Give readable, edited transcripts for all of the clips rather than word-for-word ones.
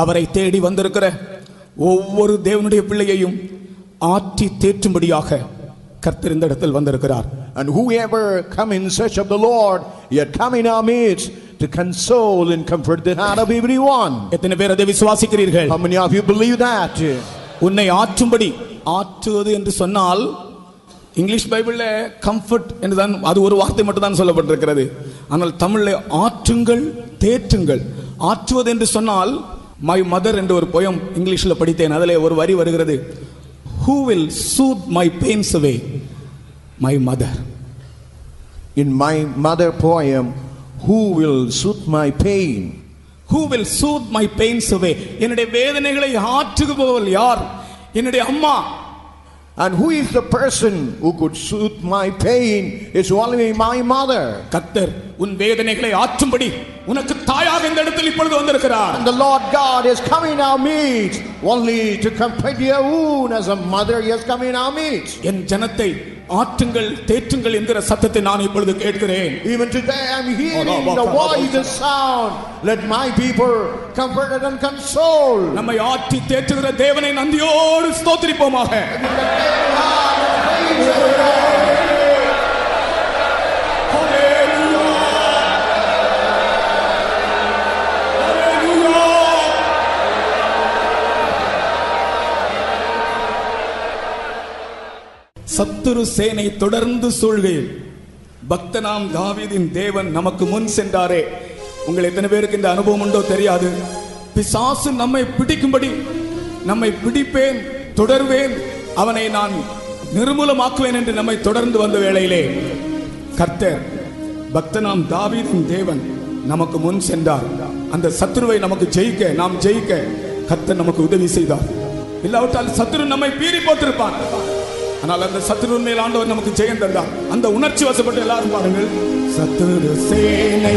அவரை தேடி வந்திருக்கிற ஒவ்வொரு தேவனுடைய பிள்ளையையும் ஆற்றி தேற்றும்படியாக கர்த்தர் இந்த இடத்தில் வந்திருக்கிறார். And whoever come in search of the Lord, he had come in our midst to console and comfort the heart of everyone. எத்தனை பேர் அதை விசுவாசிக்கிறீர்கள்? How many of you believe that? உன்னை ஆற்றும்படி, ஆற்றுவது என்று சொன்னால் இங்கிலீஷ் பைபிள்ல கம்ஃபர்ட் என்று தான், அது ஒரு வார்த்தை மட்டும் தான் சொல்லப்பட்டிருக்கிறது. ஆனால் தமிழ்ல ஆற்றுங்கள், தேற்றுங்கள். ஆற்றுவது என்று சொன்னால் மை மதர் என்ற ஒரு போயம் இங்கிலீஷ்ல படித்தேன். அதிலே ஒரு வரி வருகிறது, who will soothe my pains away? My mother. In my mother poem, who will soothe my pain? Who will soothe my pains away? என்னுடைய வேதனைகளை ஆற்றுபவள் யார்? என்னுடைய அம்மா. And who is the person who could soothe my pain? It's only my mother. கர்த்தர் உன் வேதனைகளை ஆற்றும்படி உனக்கு தாயாக இந்த இடத்தில் இப்பொழுது வந்திருக்கிறார். And the Lord God is coming our midst only to comfort your wound. As a mother, he has come in our midst. என் ஜனத்தை ஆற்றுங்கள், தேற்றுங்கள் என்கிற சத்தத்தை நான் இப்பொழுது கேட்கிறேன். Even today I am hearing the voice, the sound. Let my people comfort and console. நம்மை ஆற்றி தேற்றுகிற தேவனை நன்றியோடு ஸ்தோத்திரிப்போமாக. சத்துரு சேனை தொடர்ந்து சூழ்கையில் பக்தனாம் தாவீதின் தேவன் நமக்கு முன் சென்றாரே. உங்கள் எத்தனை பேருக்கு இந்த அனுபவம் உண்டோ தெரியாது. பிசாசு நம்மை பிடிக்கும்படி, நம்மை பிடிப்பேன், தொடர்வேன், அவனை நான் நிர்மூலமாக்குவேன் என்று நம்மை தொடர்ந்து வந்த வேளையிலே கர்த்தர் பக்தனாம் தாவீதின் தேவன் நமக்கு முன் சென்றார். அந்த சத்துருவை நமக்கு ஜெயிக்க, நாம் ஜெயிக்க கர்த்தர் நமக்கு உதவி செய்தார். இல்லாவிட்டால் சத்துரு நம்மை பீறி போட்டிருப்பான். ஆனால் அந்த சத்துருவின் மேல் ஆண்டவர் நமக்கு ஜெயம் தந்தார். அந்த உணர்ச்சி வசப்பட்டு எல்லாரும் பாருங்கள். சத்துரு சேனை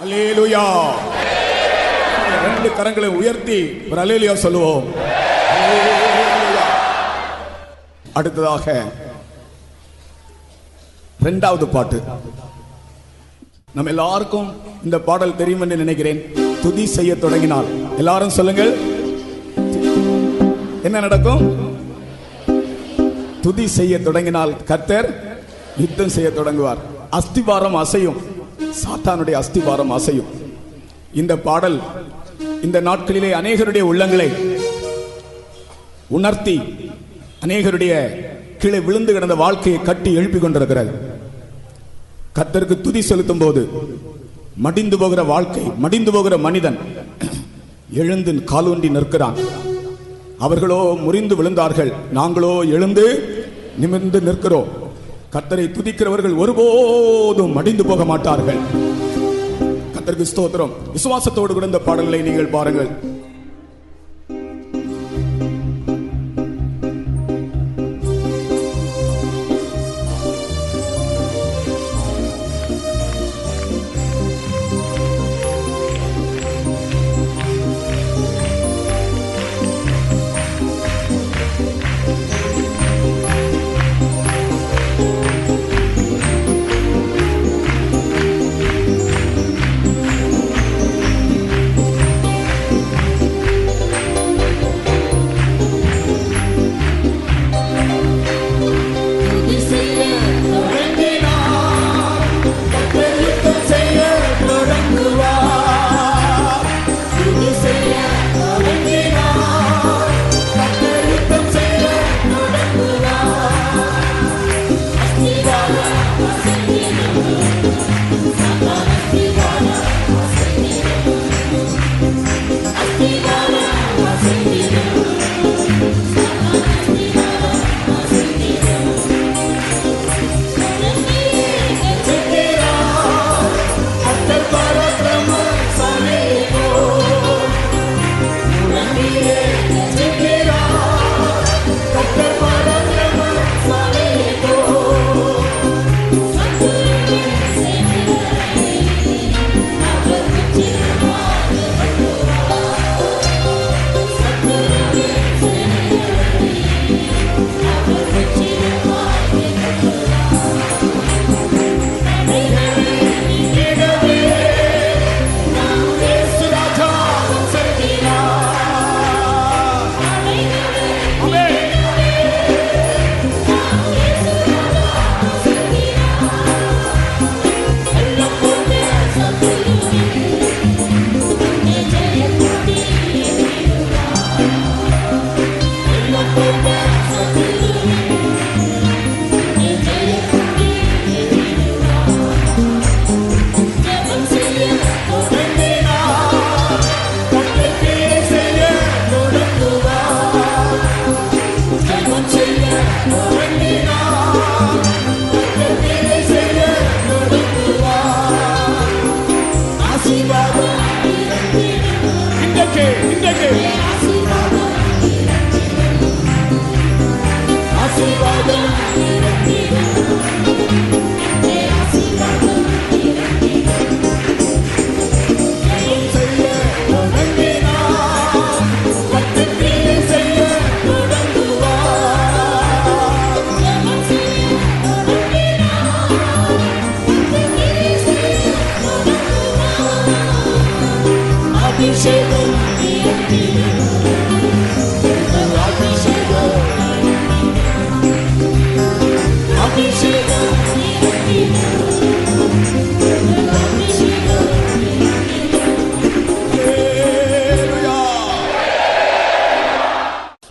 அல்லேலூயா. ரெண்டு கரங்களை உயர்த்தி ஒரு அல்லேலூயா சொல்லுவோம். அடுத்ததாக இரண்டாவது பாட்டு. நம்ம எல்லாருக்கும் இந்த பாடல் தெரியும் என்று நினைக்கிறேன். துதி செய்ய தொடங்கினால் எல்லாரும் சொல்லுங்கள், என்ன நடக்கும்? துதி செய்ய தொடங்கினால் கர்த்தர் யுத்தம் செய்ய தொடங்குவார். அஸ்திவாரம் அசையும், சாத்தானுடைய அஸ்திவாரம் அசையும். இந்த பாடல் இந்த நாட்களிலே அநேகருடைய உள்ளங்களை உணர்த்தி, அநேகருடைய கீழே விழுந்து கிடந்த வாழ்க்கையை கட்டி எழுப்பி கொண்டிருக்கிறது. கர்த்தருக்கு துதி செலுத்தும் போது மடிந்து போகிற வாழ்க்கை, மடிந்து போகிற மனிதன் எழுந்து காலூன்றி நிற்கிறான். அவர்களோ முறிந்து விழுந்தார்கள், நாங்களோ எழுந்து நிமிர்ந்து நிற்கிறோம். கர்த்தரை துதிக்கிறவர்கள் ஒருபோதும் மடிந்து போக மாட்டார்கள். கர்த்தருக்கு ஸ்தோத்திரம். விசுவாசத்தோடு கூட இந்த பாடல்களை நீங்கள் பாருங்கள்.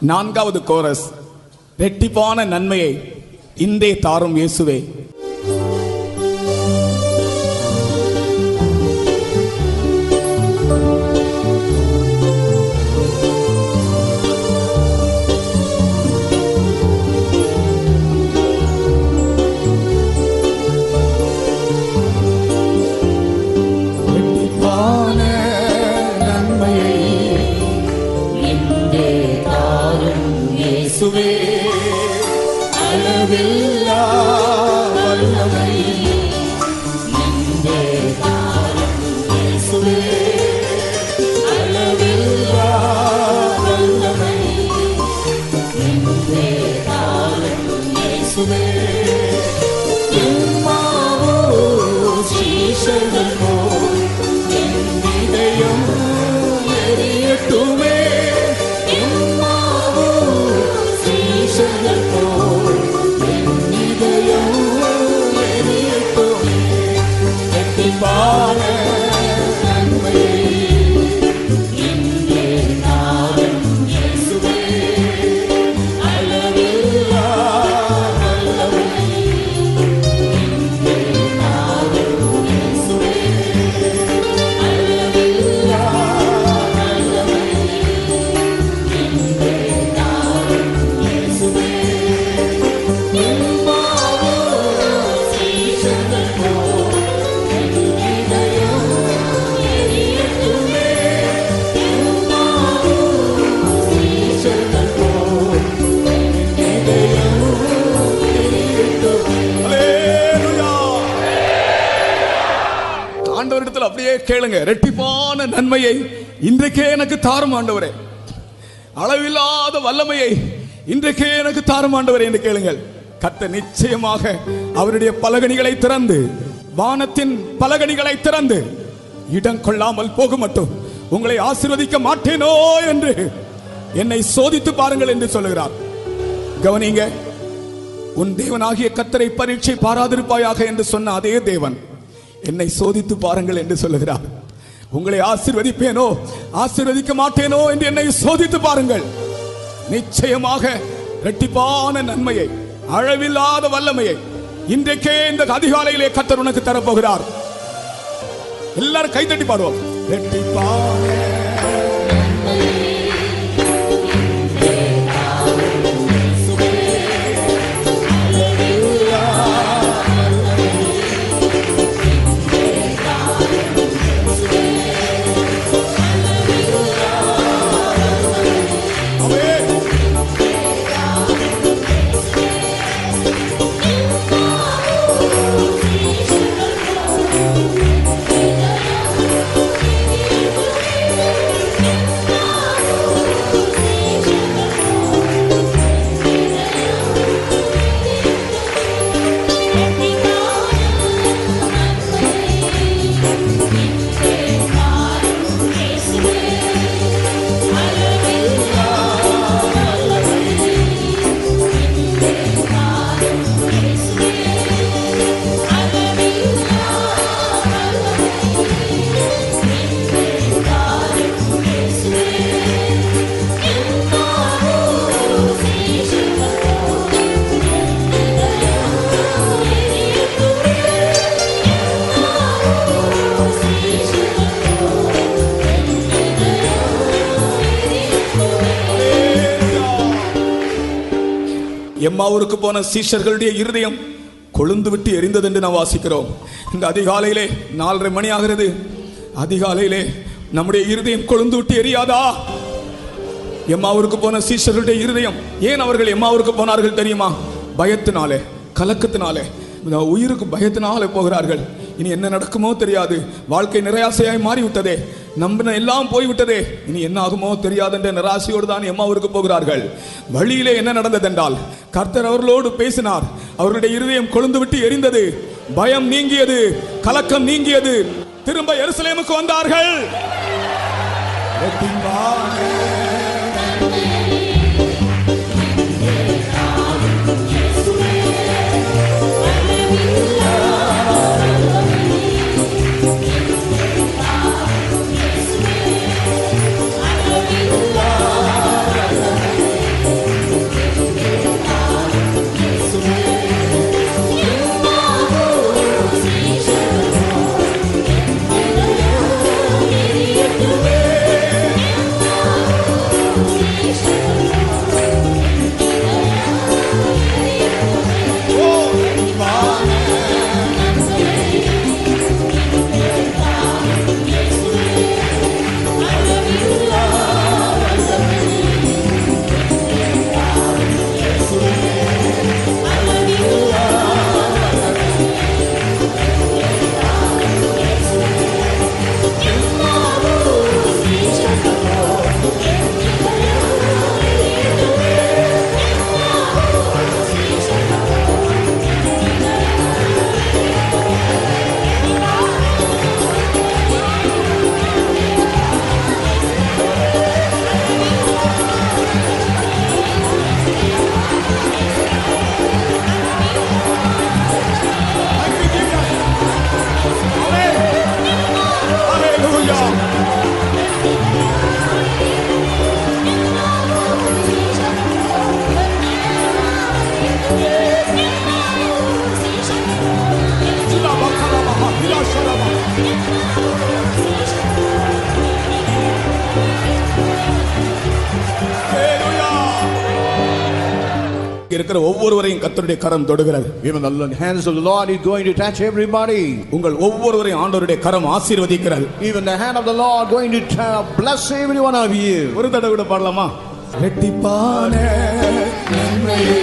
4வது கோரஸ். ரெட்டிப்பான நன்மையை இன்றே தாரும் இயேசுவே. அளவில்லா வல்லமை இன்றே தாரும் இயேசுவே. அளவில்லா வல்லமை இன்றே தாரும் இயேசுவே. எம்மாவோ சீஷர்கள் போல் என் இதயம் எரியட்டுமே. அப்படியே கேளுங்க. ரெட்டிப்பான நன்மையை இன்றைக்கே எனக்கு தாரும் ஆண்டவரே. அளவில்லாத வல்லமையை இன்றைக்கே எனக்கு தாரும் ஆண்டவரே என்று கேளுங்கள். கர்த்தர் நிச்சயமாக அவருடைய பலகணிகளை திறந்து, வானத்தின் பலகணிகளை திறந்து இடம் கொள்ளாமல் போக மட்டும் உங்களை ஆசீர்வதிக்க மாட்டேனோ என்று என்னை சோதித்து பாருங்கள் என்று சொல்லுகிறார். கவனிங்க, உன் தேவனாகிய கர்த்தரை பரீட்சை பாராதிருப்பாயாக என்று சொன்ன அதே தேவன் என்னை சோதித்து பாருங்கள் என்று சொல்லுகிறார். உங்களை ஆசீர்வதிப்பேனோ ஆசீர்வதிக்க மாட்டேனோ என்று என்னை சோதித்து பாருங்கள். நிச்சயமாக இரட்டிப்பான நன்மையை, அளவில்லாத வல்லமையை இன்றைக்கே இந்த அதிகாலையிலே கர்த்தர் உனக்கு தரப்போகிறார். எல்லாரும் கைத்தட்டி பாடுவோம். இரட்டிப்பான எம்மாவூருக்கு போன சீஷர்களுடைய இருதயம் கொழுந்து விட்டு எரிந்தது என்று நாம் வாசிக்கிறோம். இந்த அதிகாலையிலே 4:30 மணி ஆகிறது. அதிகாலையிலே நம்முடைய இருதயம் கொழுந்து விட்டு எரியாதா? எம்மாவூருக்கு போன சீஷர்களுடைய இருதயம், ஏன் அவர்கள் எம்மாவூருக்கு போனார்கள் தெரியுமா? பயத்தினாலே, கலக்கத்தினாலே, உயிருக்கு பயத்தினாலே போகிறார்கள். இனி என்ன நடக்குமோ தெரியாது, வாழ்க்கை நிராசையாய் மாறிவிட்டதே, நம்பின எல்லாம் போய்விட்டதே, இனி என்ன ஆகுமோ தெரியாது என்ற நிராசையோடு தான் எம்மாவூருக்கு போகிறார்கள். வழியிலே என்ன நடந்ததென்றால், கர்த்தர் அவர்களோடு பேசினார். அவருடைய இருதயம் கொழுந்து விட்டு எரிந்தது, பயம் நீங்கியது, கலக்கம் நீங்கியது. திரும்ப எருசலேமுக்கு வந்தார்கள். இங்க இருக்கிற ஒவ்வொருவரையும் கர்த்தருடைய கரம் தொடுகிறது. Even the hands of the Lord is going to touch everybody. உங்கள் ஒவ்வொருவரையும் ஆண்டவருடைய கரம் ஆசீர்வதிக்கிறது. Even the hand of the Lord going to bless every one of you. ஒரு தடவை கூட பாடலாமா? ரெட்டிப்பான நன்மையே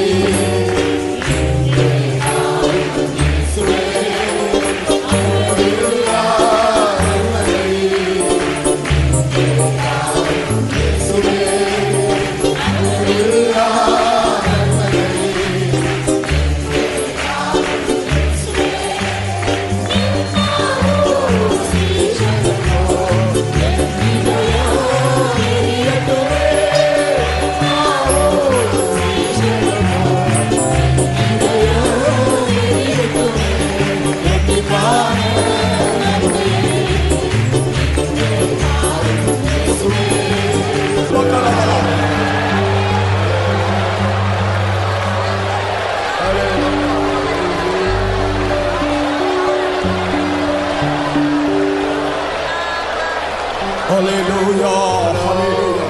Hallelujah, hallelujah.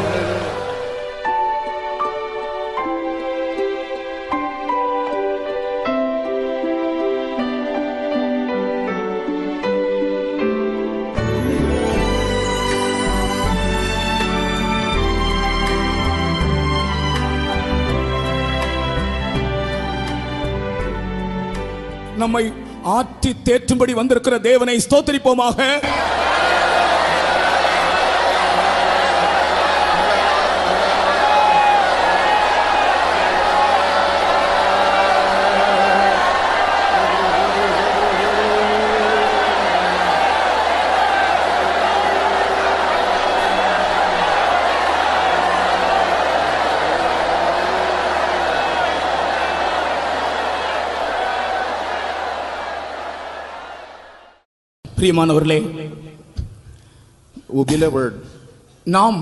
நம்மை ஆற்றி தேற்றும்படி வந்திருக்கிற தேவனை ஸ்தோத்திரிப்போமாக. பிரியமானவர்களே, Oh beloved, நாம்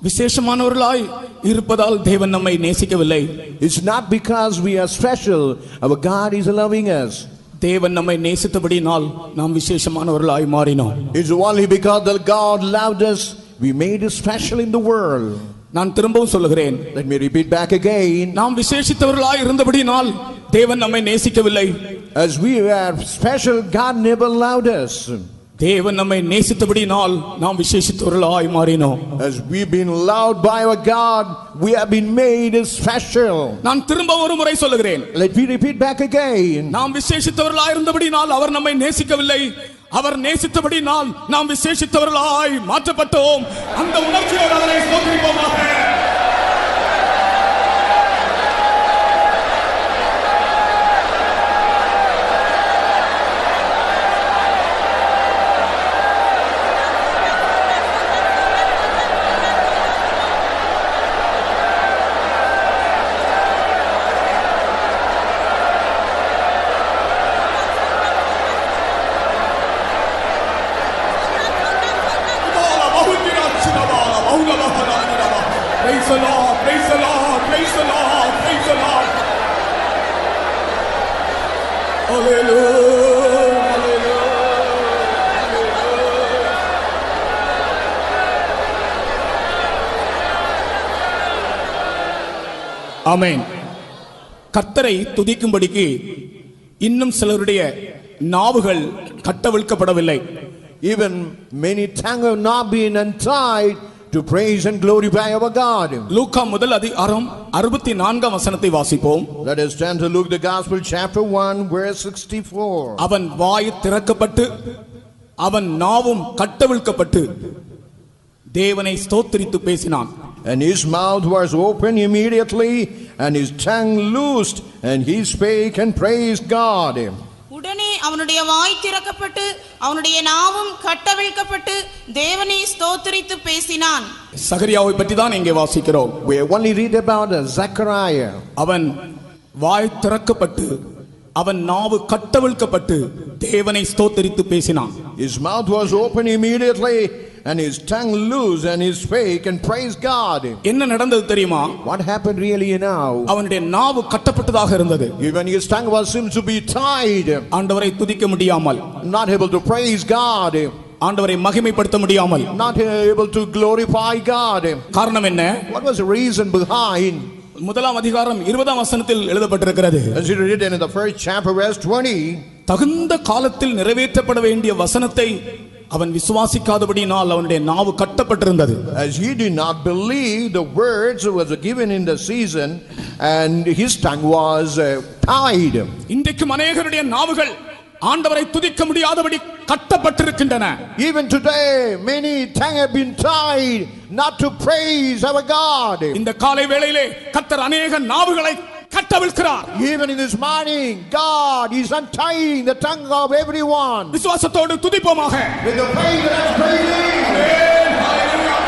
விசேஷமானவர்களாய் இருப்பதால் தேவன் நம்மை நேசிக்கவில்லை. it's not because we are special, our God is loving us. தேவன் நம்மை நேசித்தபடினால் நாம் விசேஷமானவர்களாய் மாறினோம். It's only because that God loved us, we made us special in the world. நான் திரும்பவும் சொல்லுகிறேன், Let me repeat back again. நாம் விசேஷித்தவர்களாய் இருந்தபடினால் தேவன் நம்மை நேசிக்கவில்லை. As we were special, God never loved us. தேவன் நம்மை நேசித்தபடினால் நாம் விசேஷித்தவர்களாய் மாறினோம். As we've been loved by our God, we have been made special. நான் திரும்ப ஒரு முறை சொல்லுகிறேன், Let me repeat back again. நாம் விசேஷித்தவர்களாய் இருந்தபடினால் அவர் நம்மை நேசிக்கவில்லை. அவர் நேசித்தபடினால் நாம் விசேஷித்தவர்களாய் மாற்றப்பட்டோம். அந்த உணர்ச்சியோடு அவரை ஸ்தோத்திரிப்போமாக. Praise the Lord, praise the Lord, praise the Lord, praise the Lord. Hallelujah, hallelujah, hallelujah. ஆமென். கர்த்தரை துதிக்கும்படிக்கு இன்னும் சிலருடைய நாவுகள் கட்டவிழ்க்கப்படவில்லை. Even many tongues have not been untied to praise and glorify our God. லூக்கா முதல் அதிகாரம் 64 வசனத்தை வாசிப்போம். Let us turn to Luke the Gospel chapter 1 verse 64. அவன் வாய் திறக்கப்பட்டு அவன் நாவும் கட்டவிழ்க்கப்பட்டு தேவனை ஸ்தோத்திரித்து பேசினான். And his mouth was open immediately and his tongue loosed and he spake and praised God. உடனே அவனுடைய வாய் திறக்கப்பட்டு அவனுடைய நாவும் கட்டவிழ்க்கப்பட்டு தேவனை ஸ்தோத்திரித்து பேசினான். சகரியாவை பற்றி தான் இங்கே வாசிக்கிறோம். We only read about Zechariah. அவன் வாய் திறக்கப்பட்டு அவன் நாவு கட்டவிழ்க்கப்பட்டு தேவனை ஸ்தோத்திரித்து பேசினான். His mouth was open immediately and his tongue loose and he spake and praised God. என்ன நடந்தது தெரியுமா? What happened really now? அவனுடைய நாவு கட்டப்பட்டதாக இருந்தது. Even his tongue was seems to be tied. ஆண்டவரை துதிக்க முடியாமல், Not able to praise God. ஆண்டவரை மகிமைப்படுத்த முடியாமல், Not able to glorify God. காரணம் என்ன? What was the reason behind? முதலாம் அதிகாரம் 20ஆம் வசனத்தில் எழுதப்பட்டிருக்கிறது. As it is written in the first chapter, verse 20. தகுந்த காலத்தில் நிறைவேற்றப்பட வேண்டிய வசனத்தை அவன் விசுவாசிக்காதபடியினால் அவனுடைய நாவு கட்டப்பட்டிருந்தது. As he did not believe the words that was given in the season, and his tongue was tied. இன்றைக்கும் அநேகருடைய நாவுகள் ஆண்டவரை துதிக்க முடியாதபடி கட்டப்பட்டிருக்கின்றன. Even today many tongues have been tied not to praise our God. இந்த காலை வேளையிலே கர்த்தர் அநேக நாவுகளை கட்டவிழ்க்கிறார். Even in this morning God is untying the tongue of everyone. விசுவாசத்தோடு துதிப்போமாக. With the praise that is praising. Hallelujah.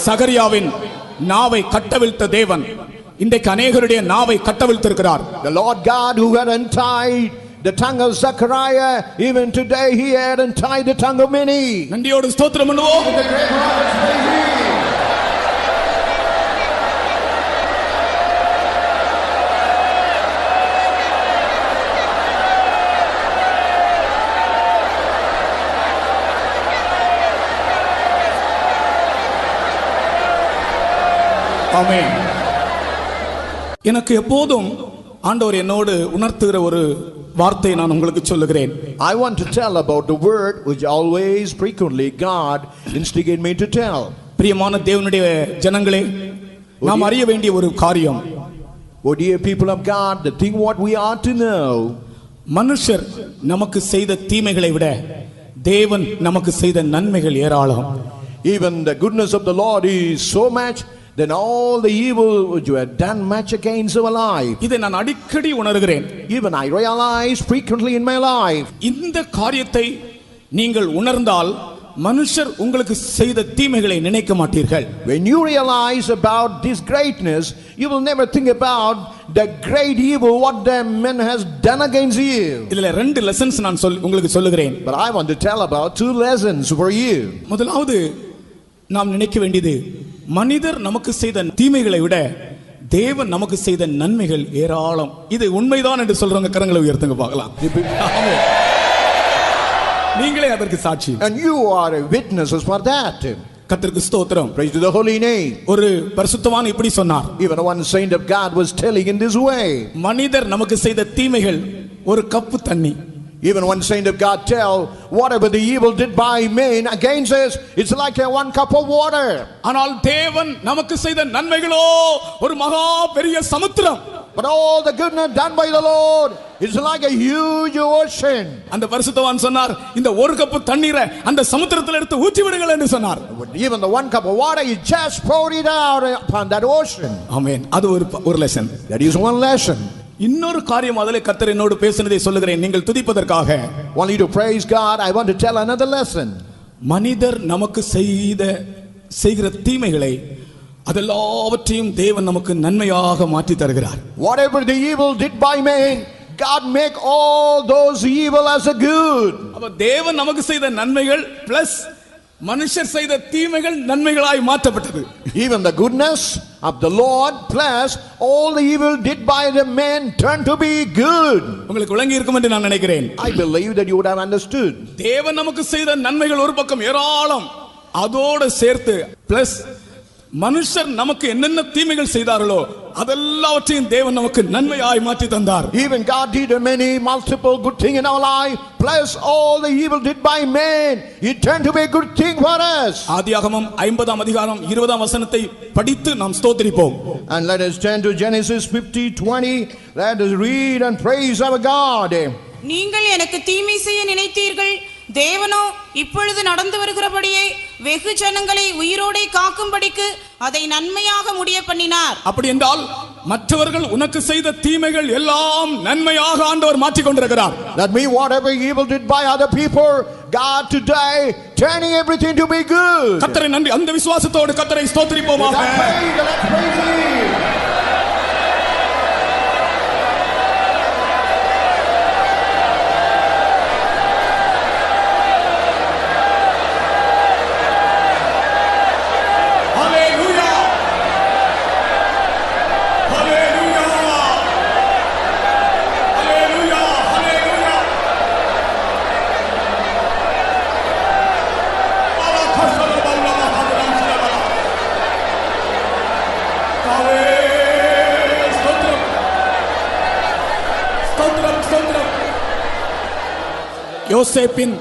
சகரியாவின் நாவை கட்டவிழ்த்த தேவன் இன்றைக்கு அநேகருடைய நாவை கட்டவிழ்த்திருக்கிறார். The Lord God who had untied the tongue of Zechariah, even today he had untied the tongue of many. நன்றியோடு ஸ்தோத்திரம் பண்ணுவோம். ஆமென். எனக்கு எப்போதும் ஆண்டவர் என்னோடு உணர்த்துகிற ஒரு வார்த்தை நான் உங்களுக்கு சொல்லுகிறேன். I want to tell about the word which always frequently God instigate me to tell. பிரியமான தேவனுடைய ஜனங்களே, நாம் அறிய வேண்டிய ஒரு காரியம். Oh dear people of God, the thing what we ought to know. மனுஷர் நமக்கு செய்த தீமைகளை விட தேவன் நமக்கு செய்த நன்மைகள் ஏராளம். Even the goodness of the Lord is so much than all the evil which you have done much against our life. இதை நான் அடிக்கடி உணர்கிறேன். Even I realize frequently in my life. இந்த காரியத்தை நீங்கள் உணர்ந்தால் மனுஷர் உங்களுக்கு செய்த தீமைகளை நினைக்க மாட்டீர்கள். When you realize about this greatness, you will never think about the great evil what the man has done against you. இதுல ரெண்டு லெசன்ஸ் நான் உங்களுக்கு சொல்லுகிறேன். But I want to tell about two lessons for you. முதலாவது நாம் நினைக்க வேண்டியது, மனிதர் நமக்கு செய்த தீமைகளை விட தேவன் நமக்கு செய்த நன்மைகள் ஏராளம். இது உண்மைதான் என்று சொல்றவங்க கரங்களை உயர்த்துங்க பார்க்கலாம். நீங்களே அதற்கு சாட்சி. And you are a witnesses for that. கர்த்தருக்கு ஸ்தோத்திரம். Praise to the holy name. ஒரு பரிசுத்தவான் இப்படி சொன்னார். Even one saint of God was telling in this way. மனிதர் நமக்கு செய்த தீமைகள் ஒரு கப்பு தண்ணி. Even one saint of God tell, whatever the evil did by men against us, it's like a one cup of water. ஆனால் தேவன் நமக்கு செய்த நன்மைகளோ ஒரு மகா பெரிய சமுத்திரம். But all the goodness done by the Lord, it's like a huge ocean. அந்த பரிசுத்தவான் சொன்னார், இந்த ஒரு கப்பு தண்ணீரை அந்த சமுத்திரத்தில் எடுத்து ஊற்றி விடுங்கள் என்று சொன்னார். Even the one cup of water, you just pour it out upon that ocean. ஆமென். அது ஒரு lesson. That is one lesson. இன்னொரு காரியம் அதிலே கர்த்தர் என்னோடு பேசினதை சொல்லுகிறேன் நீங்கள் துதிப்பதற்காக. Only to praise God, I want to tell another lesson. மனிதர் நமக்கு செய்கிற தீமைகளை அதெல்லாவற்றையும் தேவன் நமக்கு நன்மையாக மாற்றி தருகிறார். Whatever the evil did by man, God make all those evil as a good. அப்ப தேவன் நமக்கு செய்த நன்மைகள் பிளஸ் மனுஷர் செய்த தீமைகள் நன்மைகளாய் மாற்றப்பட்டது. Even the goodness of the Lord plus all the evil did by the man turned to be good. உங்களுக்கு விளங்கி இருக்கும் என்று நான் நினைக்கிறேன். I believe that you would have understood. தேவன் நமக்கு செய்த நன்மைகள் ஒரு பக்கம் ஏராளம், அதோடு சேர்த்து பிளஸ் மனுஷர் நமக்கு என்னென்ன தீமைகள் செய்தார்களோ அதெல்லாவற்றையும் தேவன் நமக்கு நன்மையாய் மாற்றி தந்தார். Even God did many multiple good thing in our life, plus all the evil did by man, it turned to be a good thing for us. ஆதியாகமம் 50ஆம் அதிகாரம் 20ஆம் வசனத்தை படித்து நாம் ஸ்தோத்திரிப்போம். And let us turn to Genesis 50:20. Let us read and praise our God. நீங்கள் எனக்கு தீமை செய்ய நினைத்தீர்கள், தேவனோ இப்பொழுது நடந்து வருகிறபடியே வெகு ஜனங்களை உயிரோடே காக்கும்படிக்கு அதை நன்மையாக முடிய பண்ணினார். அப்படி என்றால் மற்றவர்கள் உனக்கு செய்த தீமைகள் எல்லாம் நன்மையாக ஆண்டவர் மாற்றிக் கொண்டிருக்கிறார். That means whatever evil did by other people, God today turning everything to be good. கர்த்தரை நன்றி, அந்த விசுவாசத்தோடு கர்த்தரை ஸ்தோத்திரிப்போமாக. யோசேப்பின்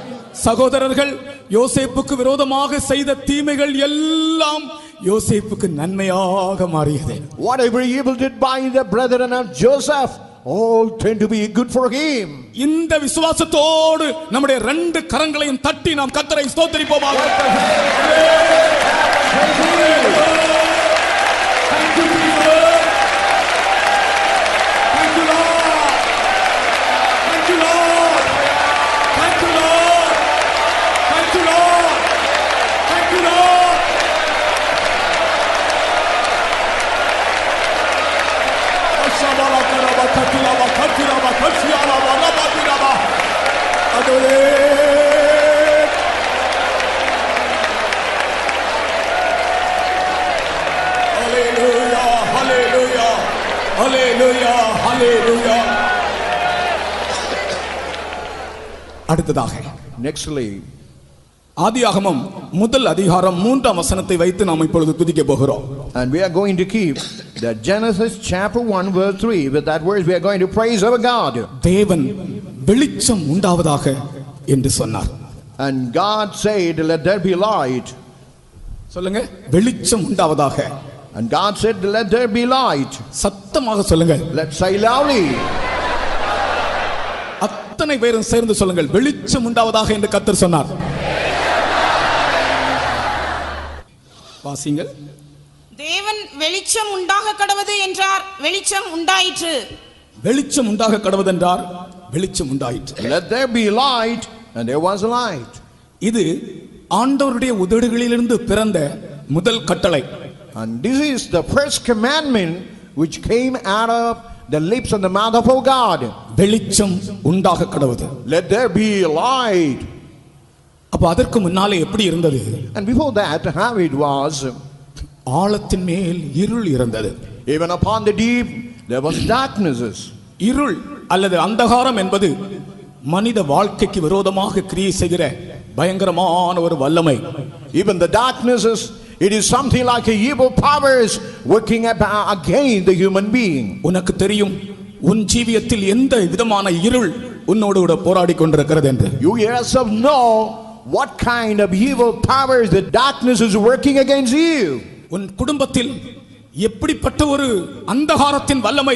சகோதரர்கள் யோசேப்புக்கு விரோதமாக செய்த தீமைகள் எல்லாம் யோசேப்புக்கு நன்மையாக மாறியது. Whatever evil did by the brethren of Joseph, all tend to be good for him. இந்த விசுவாசத்தோடு நம்முடைய ரெண்டு கரங்களையும் தட்டி நாம் கர்த்தரை ஸ்தோத்திரிப்போமாக. அடுத்ததாக Nextly, ஆதியாகமம் முதல் அதிகாரம் 3ஆம் வசனத்தை வைத்து நாம் இப்பொழுது துதிக்க போகிறோம். and we are going to keep the Genesis chapter 1 verse 3. With that verse we are going to praise our God. தேவன் வெளிச்சம் உண்டாவதாக என்று சொன்னார். And God said, let there be light. சொல்லுங்க, வெளிச்சம் உண்டாவதாக. And God said, let there be light. சத்தமாக சொல்லுங்க. Let's say loudly. அத்தனை பேரும் சேர்ந்து சொல்லுங்கள், வெளிச்சம் உண்டாவதாக என்று கர்த்தர் சொன்னார். வாசிங்கள். தேவன் வெளிச்சம் உண்டாக கடவது என்றார், வெளிச்சம் உண்டாயிற்று. வெளிச்சம் உண்டாக கடவது என்றார், வெளிச்சம் உண்டாயிற்று. Let there be light, and there was light. இது ஆண்டவருடைய உதடுகளிலிருந்து பிறந்த முதல் கட்டளை. And this is the first commandment which came out of the lips and the mouth of our God. வெளிச்சம் உண்டாக கடவது. Let there be light. அப்ப அதற்கு முன்னாலே எப்படி இருந்தது? And before that, how it was, ஆழத்தின் மேல் இருள் இருந்தது. even upon the deep there was darknesses. இருள் அல்லது அந்தகாரம் என்பது மனித வாழ்க்கைக்கு விரோதமாக கிரியை செய்கிற பயங்கரமான ஒரு வல்லமை. Even the darknesses, it is something like a evil powers working against the human being. உனக்கு தெரியும் உன் ஜீவியத்தில் எந்த விதமான இருள் உன்னோடு கூட போராடி கொண்டிருக்கிறது என்று. You yourself know what kind of evil powers the darkness is working against you. உன் குடும்பத்தில் எப்படிப்பட்ட ஒரு அந்தகாரத்தின் வல்லமை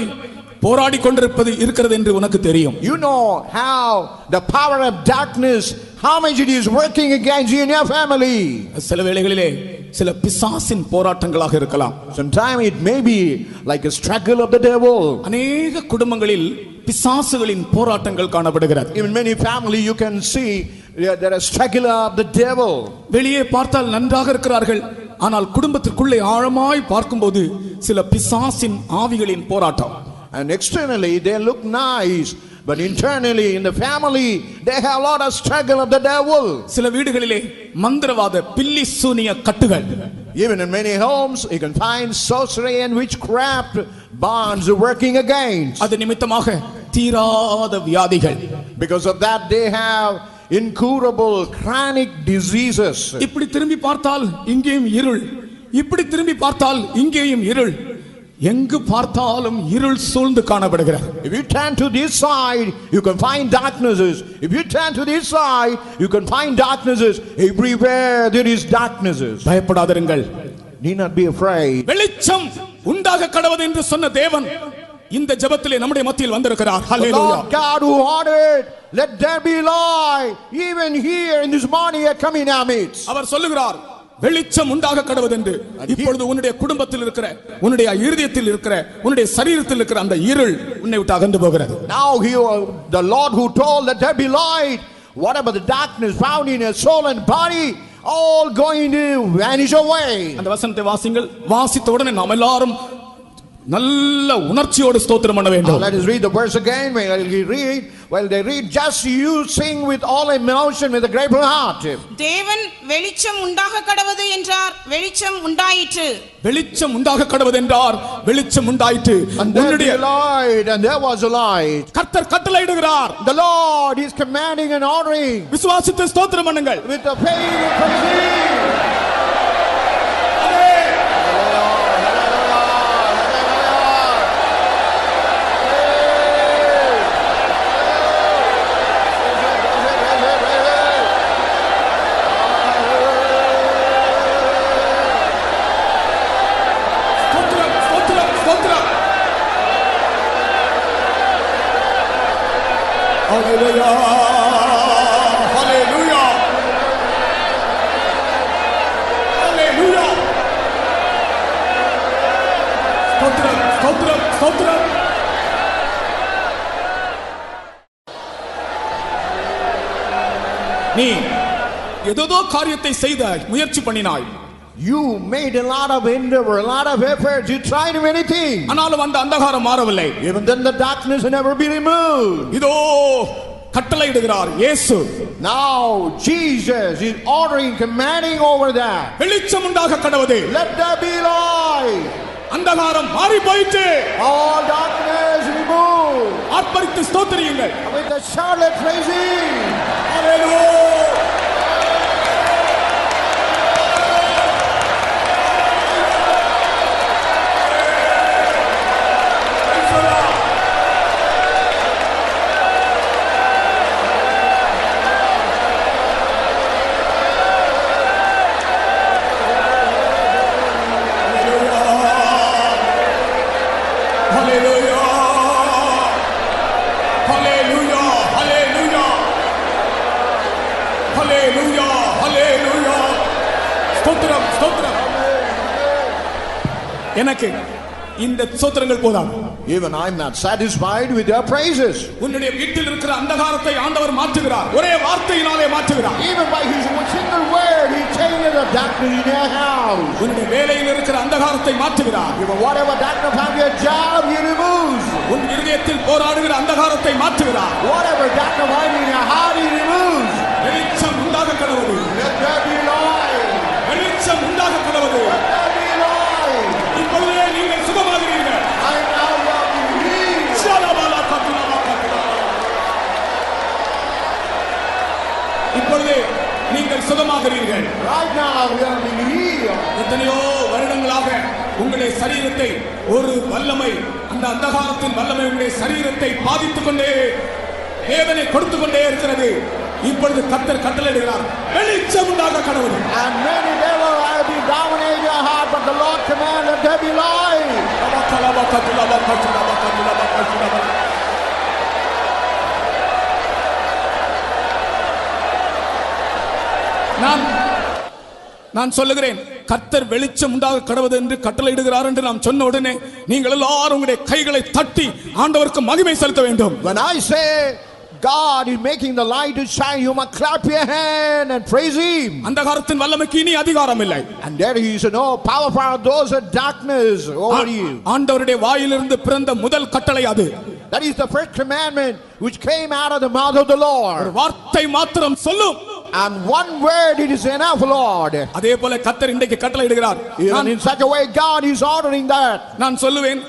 போராடி கொண்டிருப்பது இருக்கிறது என்று உனக்கு தெரியும். You know how the power of darkness, how much it is working against you in your family. சில வேளைகளிலே சில பிசாசின் போராட்டங்களாக இருக்கலாம். Sometimes it may be like a struggle of the devil. அநேக குடும்பங்களில் பிசாசுகளின் போராட்டங்கள் காணப்படுகிறது. In many families you can see there is struggle of the devil. வெளியே பார்த்தால் நன்றாக இருக்கிறார்கள், ஆனால் குடும்பத்திற்குள்ளே ஆழமாய் பார்க்கும்போது சில பிசாசின் ஆவிகளின் போராட்டம். And externally they look nice, but internally in the family they have a lot of struggle of the devil. சில வீடுகளிலே மந்திரவாத பில்லி சூனிய கட்டுகள். Even in many homes you can find sorcery and witchcraft bonds working against. அது நிமித்தமாக தீராத வியாதிகள். Because of that they have incurable chronic diseases. இப்படி திரும்பி பார்த்தால் இங்கேயும் இருள், இப்படி திரும்பி பார்த்தால் இங்கேயும் இருள், எங்கு பார்த்தாலும் இருள் சூழ்ந்து காணப்படுகிறது. If you turn to this side you can find darknesses, if you turn to this side you can find darknesses, everywhere there is darknesses. பயப்படாதிருங்கள், Need not be afraid. வெளிச்சம் உண்டாக கடவது என்று சொன்ன தேவன் இந்த ஜெபத்திலே நம்முடைய மத்தியில் வந்திருக்கிறார். The hallelujah. Lord God who ordered let there be light, even here in this morning are coming our midst. அவர் சொல்லுகிறார் வெளிச்சம் உண்டாக கடவது என்று. இப்பொழுது உன்னுடைய குடும்பத்தில் இருக்கிற, உன்னுடைய இருதயத்தில் இருக்கிற, உன்னுடைய சரீரத்தில் இருக்கிற அந்த இருள் உன்னை விட்டு அகன்று போகிறது. Now the Lord who told that there be light, whatever the darkness found in your soul and body, all going to vanish away. அந்த வசனத்தை வாசிங்கள். வாசித்த உடனே நாம் எல்லாரும் நல்ல உணர்ச்சியோடு ஸ்தோத்திரம் பண்ண வேண்டும். Let us read the verse again. While they read, just you sing with all emotion with a grateful heart. தேவன் வெளிச்சம் உண்டாக கடவது என்றார், வெளிச்சம் உண்டாயிற்று. வெளிச்சம் உண்டாக கடவது என்றார், வெளிச்சம் உண்டாயிற்று. And there was light, and there was a light. கர்த்தர் கட்டளையிடுகிறார். The Lord is commanding and ordering. விசுவாசித்து ஸ்தோத்திரம் பண்ணுங்கள். With the faith and praise. Hallelujah. Hallelujah. Hallelujah. ஸ்தோத்திரம், ஸ்தோத்திரம், ஸ்தோத்திரம். நீ ஏதோ காரியத்தை செய்தாய், முயற்சி பண்ணினாய். You made a lot of endeavor, a lot of effort. You tried many things. ஆனாலும் அந்த அந்தகாரம் மாறவில்லை. Even then the darkness will never be removed. இதோ கட்டளையிடுகிறார் இயேசு. Now Jesus is ordering, commanding over that. வெளிச்சம் உண்டாக கடவுது. Let there be light. அந்தகாரம் மாறி போயிற்று. All darkness removed. ஆர்ப்பரித்து ஸ்தோத்திரியுங்கள். With the shout praising. Hallelujah. எனக்கு இந்த ஸ்தோத்திரங்கள் போதாது. Even I'm not satisfied with their praises. உன்னுடைய வீட்டில் இருக்கிற அந்தகாரத்தை ஆண்டவர் மாற்றுகிறார். ஒரே வார்த்தையினாலே மாற்றுகிறார். Even by his single word he changes the darkness in your house. உன்னுடைய வேலையில் இருக்கிற அந்தகாரத்தை மாற்றுகிறார். Even whatever darkness from your job he removes. உன் இதயத்தில் போராடுகிற அந்தகாரத்தை மாற்றுகிறார். Whatever darkness from in your heart he removes. வெளிச்சம் உண்டாக கடவுது. Let there be light. வெளிச்சம் உண்டாக கடவுது. Let there be light. இப்பொழுதே நீங்கள் சுகமாகிறீர்கள். I now walking healed. ஷலபல கத்துலப கத்துலப. இப்பொழுதே நீங்கள் சுகமாகிறீர்கள். Right now we are being healed. எத்தனையோ வருடங்களாக உங்களுடைய சரீரத்தை ஒரு வல்லமை, அந்த அந்தகாரத்தின் வல்லமை உங்களுடைய சரீரத்தை பாதித்துக் கொண்டே, வேதனை கொடுத்து கொண்டே இருக்கிறது. இப்பொழுது கர்த்தர் கட்டளையிடுகிறார், வெளிச்சம் உண்டாக கடவுள். And many devils have been dominating your heart, but the Lord commanded there be light. நான் சொல்லுகிறேன், கர்த்தர் வெளிச்சம் உண்டாக கடவுது என்று கட்டளையிடுகிறார் என்று நாம் சொன்ன உடனே நீங்கள் எல்லாரும் உங்களுடைய கைகளை தட்டி ஆண்டவருக்கு மகிமை செலுத்த வேண்டும். When I say God is making the light to shine, you must clap your hand and praise him. அந்தகாரத்தின் வல்லமைக்கு இனி அதிகாரம் இல்லை. And there is no power for those of darkness over you. ஆண்டவருடைய வாயிலிருந்து பிறந்த முதல் கட்டளை அது. That is the first commandment which came out of the mouth of the Lord. வார்த்தை மாத்திரம் சொல்லும். And one word it is enough, Lord. அதே போல கர்த்தர் இன்றைக்கு கட்டளையிடுகிறார். Even in such a way God is ordering that. நான் சொல்லுவேன்,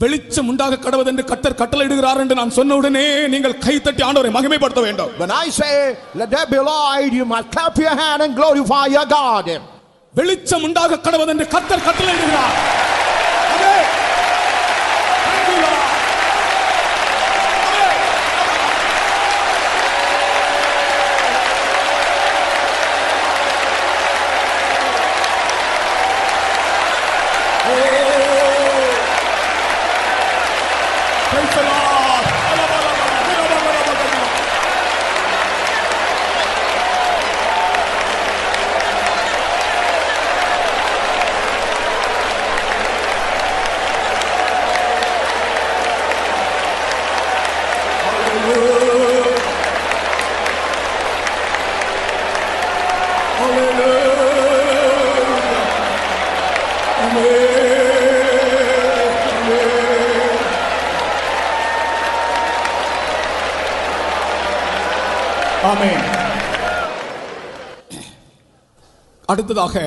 வெளிச்சம் உண்டாக கடவுது என்று கர்த்தர் கட்டளையிடுகிறார் என்று நான் சொன்ன உடனே நீங்கள் கை தட்டி ஆண்டவரை மகிமைப்படுத்த வேண்டும். When I say let there be light, you must clap your hand and glorify your God. வெளிச்சம் உண்டாக கடவுது என்று கர்த்தர் கட்டளையிடுகிறார். அதே ஆமென். அடுத்ததாக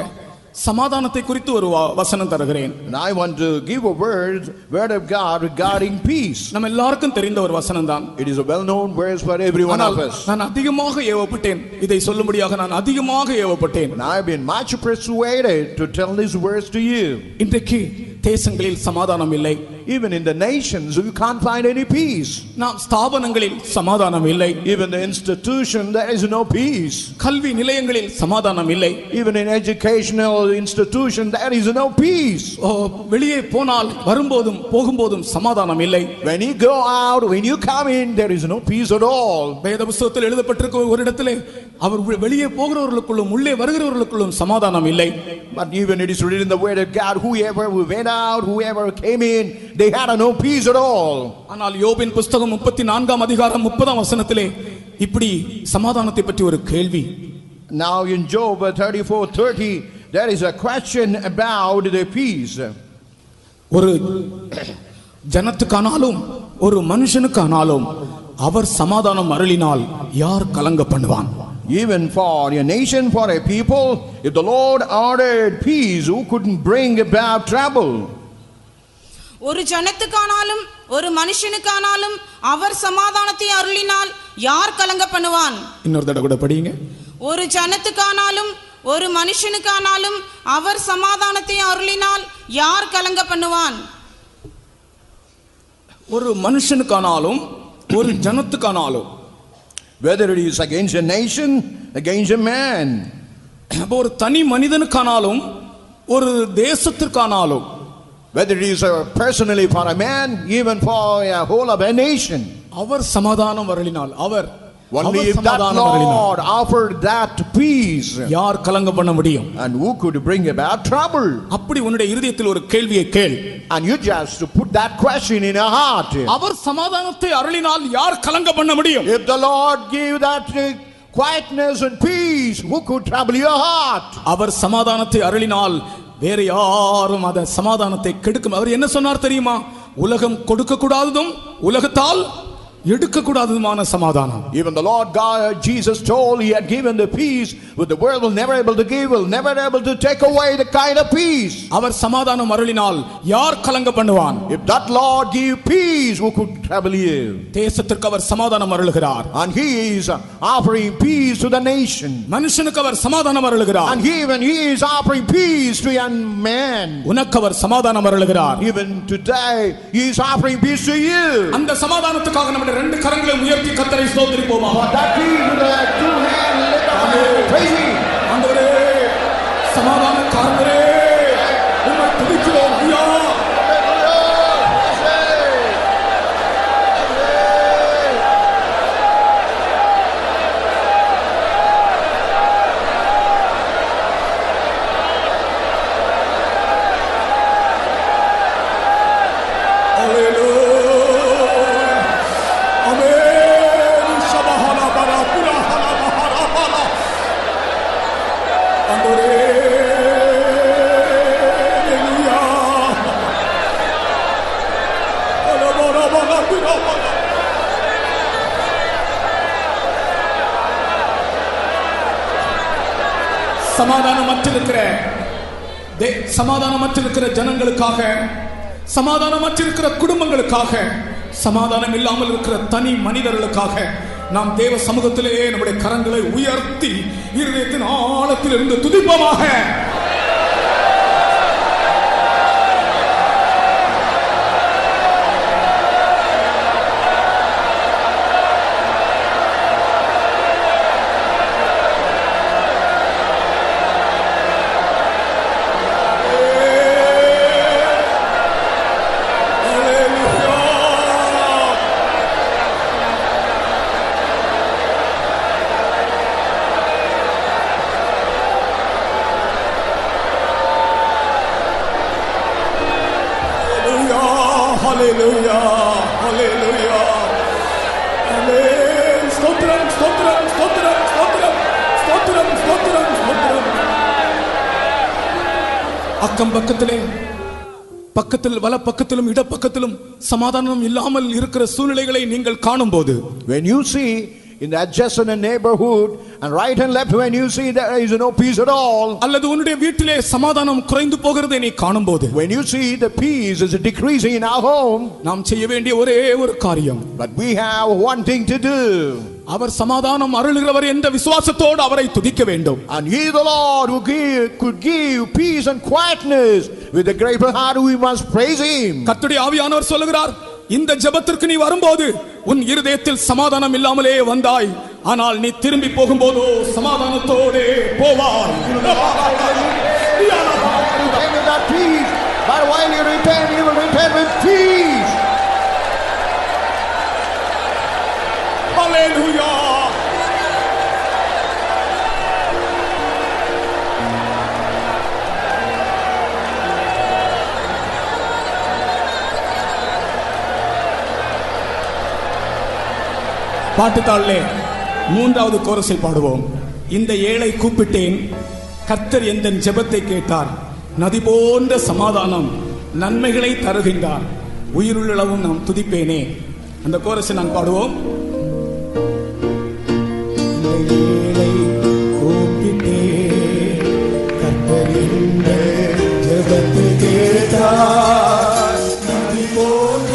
சமாதானத்தை குறித்து ஒரு வசனம் தருகிறேன். And I want to give a word of God regarding peace. நம்ம எல்லாருக்கும் தெரிந்த ஒரு வசனம் தான். It is a well-known verse for every one of us. நான் அதிகமாக ஏவப்பட்டேன், இதை சொல்லும்படியாக நான் அதிகமாக ஏவப்பட்டேன். And I have been much persuaded to tell this verse to you. இன்றைக்கு தேசங்களில் சமாதானம் இல்லை. Even in the nations, you can't find any peace. நாம் ஸ்தாபனங்களில் சமாதானம் இல்லை. Even the institution, there is no peace. கல்வி நிலையங்களில் சமாதானம் இல்லை. Even in educational institution, there is no peace. வெளியே போனால் வரும்போதும் போகும்போதும் சமாதானம் இல்லை. When you go out, when you come in, there is no peace at all. வேத புத்தகத்தில் எழுதப்பட்டிருக்கிற ஒரு இடத்திலே அவர் வெளியே போகிறவர்களுக்குள்ளும் உள்ளே வருகிறவர்களுக்குள்ளும் சமாதானம் இல்லை. But even it is written in the word of God, whoever went out, whoever came in, they had no peace at all. ஆனால் யோபின் புத்தகம் 34ஆம் அதிகாரம் 30ஆம் வசனத்திலே இப்படி சமாதானத்தை பற்றி ஒரு கேள்வி. Now in Job 34:30, there is a question about the peace. ஒரு ஜனத்துக்கானாலும் ஒரு மனுஷனுக்கானாலும் அவர் சமாதானம் அருளினால் யார் கலங்க பண்ணுவான்? Even for a nation, for a people, if the Lord ordered peace, who couldn't bring about trouble? ஒரு ஜனத்துக்கானாலும் ஒரு மனுஷனுக்கானாலும் அவர் சமாதானத்தை அருளினால் யார் கலங்க பண்ணுவான்? இன்னொரு தடவை கூட படிங்க. ஒரு ஜனத்துக்கானாலும் ஒரு மனுஷனுக்கானாலும் அவர் சமாதானத்தை அருளினால் யார் கலங்க பண்ணுவான்? ஒரு மனுஷனுக்கானாலும் ஒரு ஜனத்துக்கானாலும், whether it is against a nation, against a man, ஒரு தனி மனிதனுக்கானாலும் ஒரு தேசத்திற்கானாலும், whether it is personally for a man, even for a whole of a nation, அவர் சமாதானம் அருளினால், அவர் only if that Lord offered that peace, யார் கலங்க பண்ண முடியும்? and who could bring about trouble? அப்படி உன்னுடைய இதயத்தில் ஒரு கேள்வியை கேள். And you just to put that question in your heart. அவர் சமாதானத்தை அருளினால் யார் கலங்க பண்ண முடியும்? If the Lord gave that quietness and peace, who could trouble your heart? அவர் சமாதானத்தை அருளினால் வேற யாரும் அந்த சமாதானத்தை கெடுக்கும். அவர் என்ன சொன்னார் தெரியுமா? உலகம் கொடுக்க கூடாததும் உலகத்தால் எடுக்க கூடாததுமான சமாதானம். Even the Lord God Jesus told he had given the peace which the world will never able to give, will never able to take away the kind of peace. அவர் சமாதானம் அருளினால் யார் கலங்க பண்ணுவான்? If that Lord give peace, who could trouble you? தேசத்திற்கு அவர் சமாதானம் அருளுகிறார். And he is offering peace to the nation. மனுஷனுக்கு அவர் சமாதானம் அருளுகிறார். And even he is offering peace to young man. உனக்கு அவர் சமாதானம் அருளுகிறார். Even today he is offering peace to you. அந்த சமாதானத்துக்காக நம்முடைய ரெண்டு கரங்களை உயர்த்தி கர்த்தரை ஸ்தோத்திரிப்போமா? For that peace with the two hands lift up and praise him. ஆண்டவரே, சமாதானக்காரரே, உம்மை துதிக்கிறோம் ஐயா. சமாதானமற்றிருக்கிற ஜனங்களுக்காக, சமாதானமற்றிருக்கிற குடும்பங்களுக்காக, சமாதானம் இல்லாமல் இருக்கிற தனி மனிதர்களுக்காக நாம் தேவ சமூகத்திலே நம்முடைய கரங்களை உயர்த்தி இருதயத்தின் ஆழத்தில் இருந்து துதிப்போமாக. Hallelujah, hallelujah, amen. Stotram, stotram, stotram, stotram, stotram, stotram, stotram. அக்கம் பக்கத்தில் வல பக்கத்திலும் இட பக்கத்திலும் சமாதானம் இல்லாமல் இருக்கிற சூழ்நிலைகளை நீங்கள் காணும்போது, when you see in the adjacent neighborhood and right and left, when you see there is no peace at all, அல்லது உன்னுடைய வீட்டிலே சமாதானம் குறைந்து போகிறதை நீ காணும்போது, when you see the peace is decreasing in our home, நாம் செய்ய வேண்டிய ஒரே ஒரு காரியம், but we have one thing to do. அவர் சமாதானம் அருளுகிறவர் என்ற விசுவாசத்தோடு அவரை துதிக்க வேண்டும். And he the Lord who could give peace and quietness, with a grateful heart we must praise him. கர்த்தருடைய ஆவியானவர் சொல்லுகிறார், இந்த ஜெபத்திற்கு நீ வரும்போது உன் இருதயத்தில் சமாதானம் இல்லாமலே வந்தாய், ஆனால் நீ திரும்பி போகும்போது சமாதானத்தோடே போவாய். But while you return, you will return with peace. Hallelujah. பாட்டுத்தாளே மூன்றாவது கோரஸை பாடுவோம். இந்த ஏழை கூப்பிட்டேன், கர்த்தர் எந்த ஜெபத்தை கேட்டார், நதி போன்ற சமாதானம் நன்மைகளை தருகின்றார், உயிருள்ளளவும் நாம் துதிப்பேனே. அந்த கோரஸை நான் பாடுவோம். இந்த ஏழை கூப்பிட்டேன், கர்த்தர் எந்த ஜெபத்தை கேட்டார், நதி போன்ற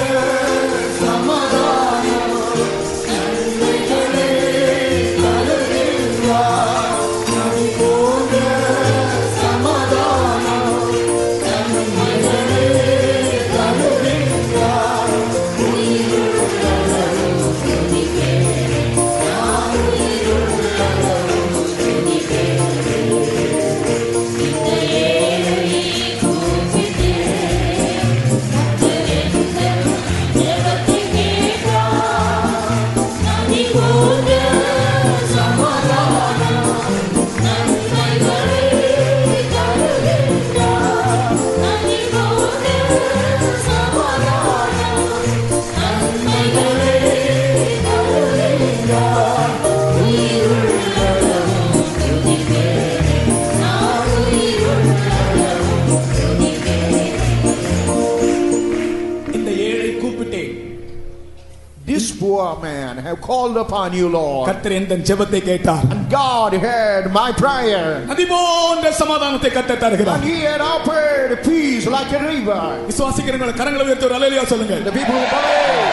This poor man have called upon you, Lord. கர்த்தர் எந்த ஜெபத்தை கேட்டார், And God heard my prayer. நதி போன்ற சமாதானத்தை கர்த்தர் தருகிறார். And he had offered peace like a river. விசுவாசிக்கிறவங்க கரங்களை உயர்த்தி ஒரு அல்லேலூயா சொல்லுங்க. The people who believe.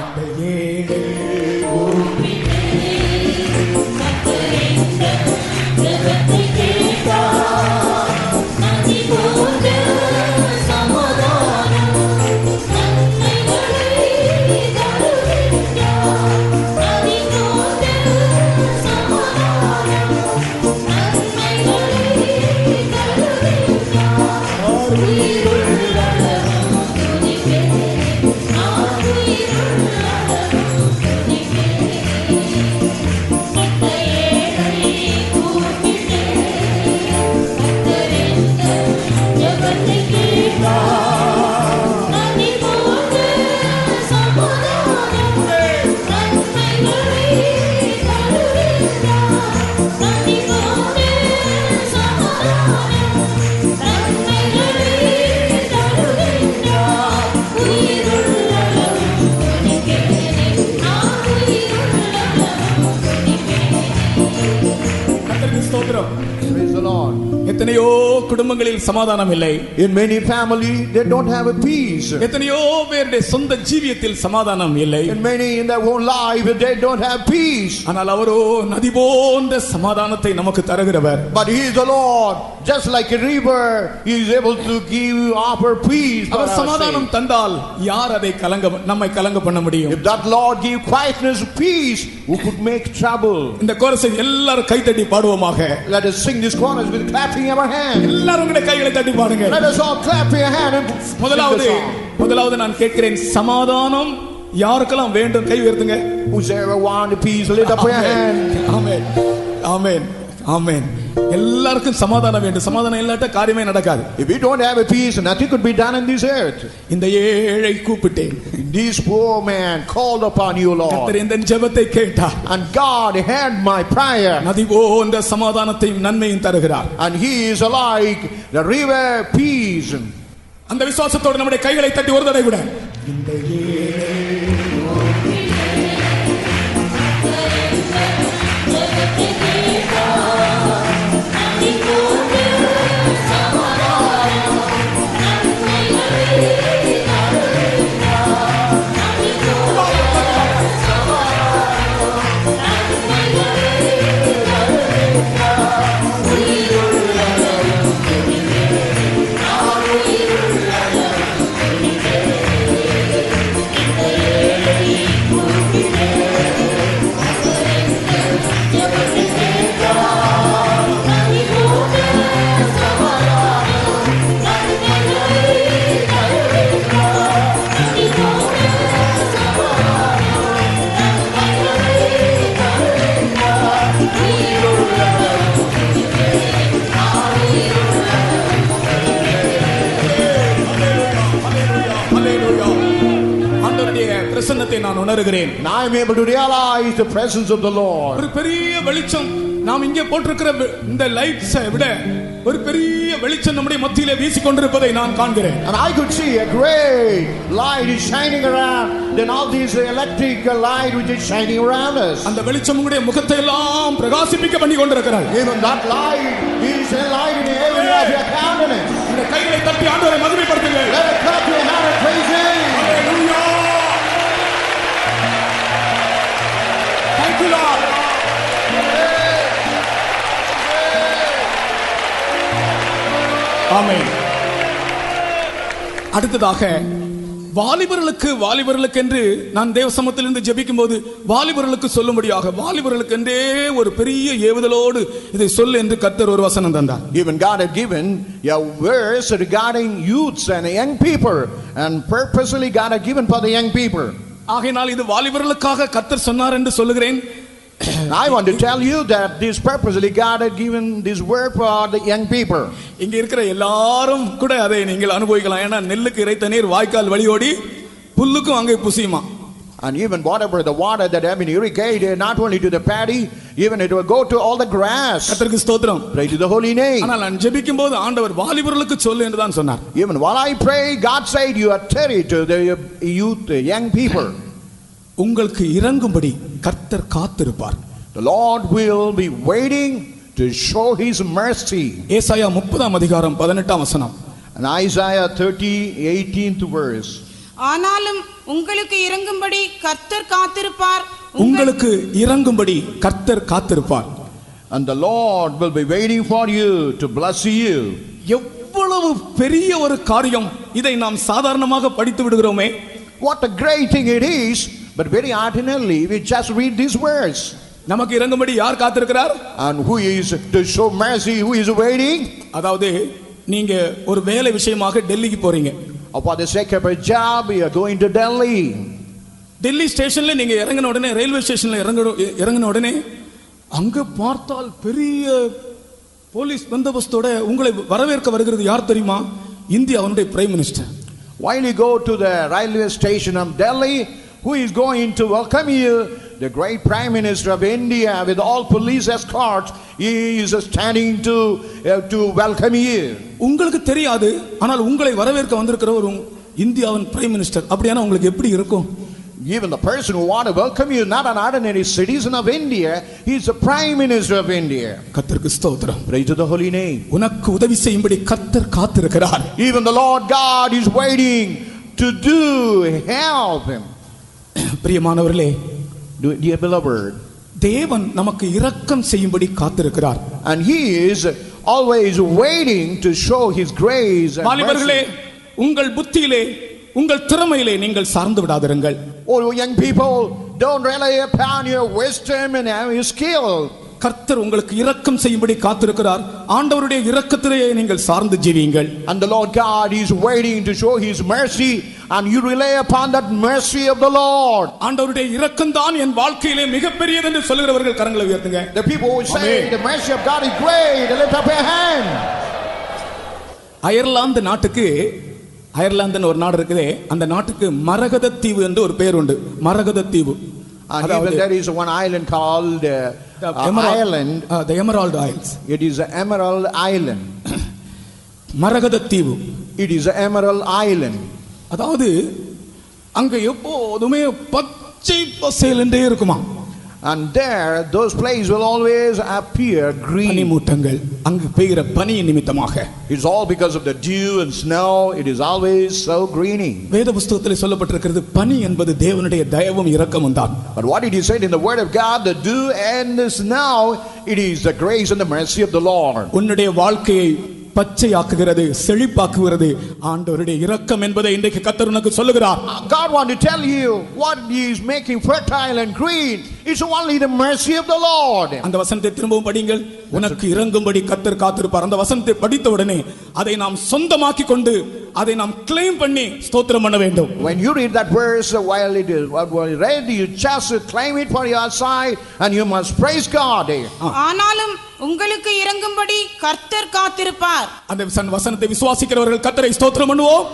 அந்த ஏழை Praise the Lord. எத்தனையோ குடும்பங்களில் சமாதானம் இல்லை. In many families they don't have a peace. எத்தனையோ பேருடைய சொந்த ஜீவியத்தில் சமாதானம் இல்லை. In many in their own life they don't have peace. ஆனால் அவரோ நதி போன்ற சமாதானத்தை நமக்கு தருகிறவர். But he is the Lord, just like a river, he is able to give offer peace. அவர் சமாதானம் தந்தால் யார் அதை நம்மை கலங்க பண்ண முடியும்? If that Lord give quietness, peace, who could make trouble? இந்த கோரஸை எல்லாரும் கைதட்டி பாடுவோமாக. Let us sing this chorus with clapping our hands. எல்லாரும் உங்களுடைய கைகளை தட்டி பாடுங்க. Let us all clap your hand and முதலாவது நான் கேட்கிறேன், சமாதானம் யாருக்கெல்லாம் வேண்டும்? கை உயர்த்துங்க. Whosoever want peace, lift up your hand. ஆமென், ஆமென், ஆமென். எல்லாருக்கும் சமாதானம் வேண்டும். சமாதானம் இல்லாட்ட காரியமே நடக்காது. If we don't have a peace, nothing could be done in this earth. இந்த ஏழை கூப்பிட்டேன், This poor man called upon you, Lord. கர்த்தர் இந்த ஜெபத்தை கேட்டார். And God heard my prayer. நதி போன்ற சமாதானத்தையும் நன்மையும் தருகிறார். And he is like the river peace. அந்த விசுவாசத்தோடு நம்முடைய கைகளை தட்டி ஒரு தடவை கூட இந்த ஏழை ஆண்டவருடைய பிரசன்னத்தை நான் உணர்கிறேன். And I am able to realize the presence of the Lord. ஒரு பெரிய வெளிச்சம் நாம் இங்கே போட்டிருக்கிற இந்த லைட்ஸை விட ஒரு பெரிய வெளிச்சம் நம்முடைய மத்தியிலே வீசிக்கொண்டிருப்பதை நான் காண்கிறேன். And I could see a great light is shining around, then all these electric light which is shining around us. அந்த வெளிச்சம் உங்களுடைய முகத்தை எல்லாம் பிரகாசிப்பிக்க பண்ணி கொண்டிருக்கிறார். Even that light is a light in the area of your countenance. இந்த கைகளை தட்டி ஆண்டவரை மகிமைப்படுத்துங்கள். Let us clap your hand and praise Him. Hallelujah. Thank you Lord. ஆமென். அடுத்ததாக வாலிபர்களுக்கு என்று நான் தேவ சமூகத்திலிருந்து ஜெபிக்கும் போது வாலிபர்களுக்கு சொல்லும்படியாக வாலிபர்களுக்கு என்றே ஒரு பெரிய ஏவுதலோடு இதை சொல்லு என்று கர்த்தர் ஒரு வசனம் தந்தார். Even God had given a verse regarding youths and young people, and purposely God had given for the young people. ஆகையினால் இது வாலிபர்களுக்காக கர்த்தர் சொன்னார் என்று சொல்லுகிறேன். I want to tell you that this purposely God had given this word for the young people. இங்க இருக்கிற எல்லாரும் கூட அதை நீங்கள் அனுபவிக்கலாம். ஏன்னா நெல்லுக்கு இறைத்த நீர் வாய்க்கால் வழியோடி புல்லுக்கும் அங்கே புசியுமா. And even whatever the water that have been irrigated, not only to the paddy, even it will go to all the grass. கர்த்தருக்கு ஸ்தோத்திரம். Pray to the holy name. ஆனால் நான் ஜெபிக்கும் போது ஆண்டவர் வாலிபர்களுக்கு சொல்லு என்று தான் சொன்னார். Even while I pray, God said you are tarry to the youth, the young people. உங்களுக்கு இறங்கும்படி கர்த்தர் காத்திருப்பார். The Lord will be waiting to show His mercy. ஏசாயா 30 அதிகாரம் 18 வசனம். And Isaiah 30:18 verse. ஆனாலும் உங்களுக்கு இறங்கும்படி கர்த்தர் காத்திருப்பார். உங்களுக்கு இறங்கும்படி கர்த்தர் காத்திருப்பார். And the Lord will be waiting for you to bless you. எவ்வளவு பெரிய ஒரு காரியம், இதை நாம் சாதாரணமாக படித்து விடுகிறோமே. What a great thing it is, but very ordinarily we just read these words. நமக்கு இறங்கும்படி யார் காத்திருக்கிறார்? And who is to show mercy, who is waiting? அதாவது நீங்க ஒரு வேலை விஷயமாக டெல்லிக்கு போறீங்க. For the sake of a job you are going to Delhi. Delhi ஸ்டேஷன்ல நீங்க இறங்கின உடனே, ரயில்வே ஸ்டேஷன்ல இறங்கின உடனே அங்க பார்த்தால் பெரிய போலீஸ் பந்தோபஸ்தோட உங்களை வரவேற்க வருகிறது யார் தெரியுமா? இந்தியாவுடைய prime minister. While you go to the railway station of Delhi, who is going to welcome you? The great Prime Minister of India with all police escorts. He is standing to welcome you. உங்களுக்கு தெரியாது, ஆனால் உங்களை வரவேற்க வந்திருக்கிற ஒரு இந்தியாவின் prime minister. அப்படினா உங்களுக்கு எப்படி இருக்கும்? Even the person who want to welcome you, not an ordinary citizen of India, he is the Prime Minister of India. கர்த்தருக்கு ஸ்தோத்திரம். Praise to the holy name. உனக்கு உதவி செய்யும்படி கர்த்தர் காத்திருக்கிறார். Even the Lord God is waiting to do help him. பிரியமானவர்களே, Dear beloved, தேவன் நமக்கு இரக்கம் செய்யும்படி காத்திருக்கிறார். and he is always waiting to show his grace and வாலிபர்களே, mercy. உங்கள் புத்தியிலே உங்கள் திறமையிலே நீங்கள் சார்ந்து விடாதிருங்கள். Oh young people, don't rely upon your wisdom and your skill. கர்த்தர் உங்களுக்கு இரக்கம் செய்யும்படி காத்திருக்கிறார். ஆண்டவருடைய இரக்கத்திலே நீங்கள் சார்ந்து ஜீவியுங்கள். And the Lord God is waiting to show his mercy, and you rely upon that mercy of the Lord. ஆண்டவருடைய இரக்கம் தான் என் வாழ்க்கையிலே மிகப்பெரியது என்று சொல்கிறவர்கள் கரங்களை உயர்த்துங்க. The people who say the mercy of God is great, lift up your hand. Ireland நாட்டுக்கு, அயர்லாந்துன்னு ஒரு நாடு இருக்குதே, அந்த நாட்டுக்கு மரகத தீவு என்று ஒரு பெயர் உண்டு. மரகத தீவு. And even there is one island called Ireland. The Emerald Isles. It is an Emerald Island. மரகத தீவு. It is an Emerald Island. அதாவது அங்க எப்போதுமே பச்சை பசேல் என்றே இருக்குமா. And there those places will always appear green. பனிமூட்டங்கள் அங்கு பெய்கிற பனி நிமித்தமாக. It's all because of the dew and snow. It is always so greeny. வேத புத்தகத்திலே சொல்லப்பட்டிருக்கிறது, பனி என்பது தேவனுடைய தயவும் இரக்கமும் தான். But what did he say in the word of God? The dew and the snow, it is the grace and the mercy of the Lord. உன்னுடைய வாழ்க்கையை பச்சையாக்குகிறது, செழிப்பாக்குகிறது ஆண்டவருடைய இரக்கம் என்பதை இன்றைக்கு கர்த்தர் உனக்கு சொல்லுகிறார். God want to tell you what he is making fertile and green. It's only the mercy of the Lord. அந்த வசனத்தை திரும்பவும் படிங்கள். உனக்கு இறங்கும்படி கர்த்தர் காத்திருப்பார். அந்த வசனத்தை படித்த உடனே அதை நாம் சொந்தமாக்கி கொண்டு அதை நாம் claim பண்ணி ஸ்தோத்திரம் பண்ண வேண்டும். When you read that verse, while it is read, you just claim it for your side and you must praise God. ஆனாலும் உங்களுக்கு இறங்கும்படி கர்த்தர் காத்திருப்பார். அந்த வசனத்தை விசுவாசிக்கிறவர்கள் கர்த்தரை ஸ்தோத்திரம் பண்ணுவோம்.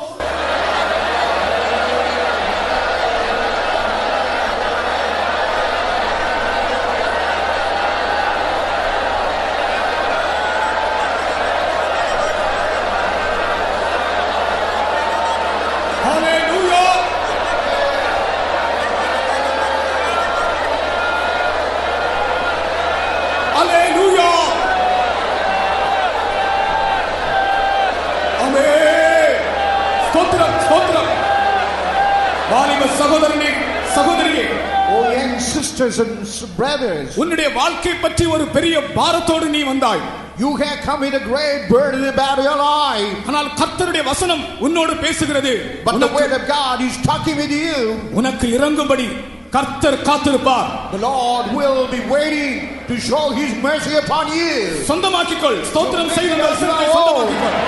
வாலிப சகோதரனே சகோதரியே, oh young sisters and brothers, உன்னுடைய வாழ்க்கை பற்றி ஒரு பெரிய பாரத்தோடு நீ வந்தாய். you have come with a great burden about your life. ஆனால் கர்த்தருடைய வசனம் உன்னோடு பேசுகிறது. But the word of God is talking with you. உனக்கு இறங்கும்படி கர்த்தர் காத்திருப்பார். The Lord will be waiting to show his mercy upon you. சொந்தமாக்கிக்கொள். ஸ்தோத்திரம் செய்யுங்கள். சொந்தமாக்கிக்கொள்.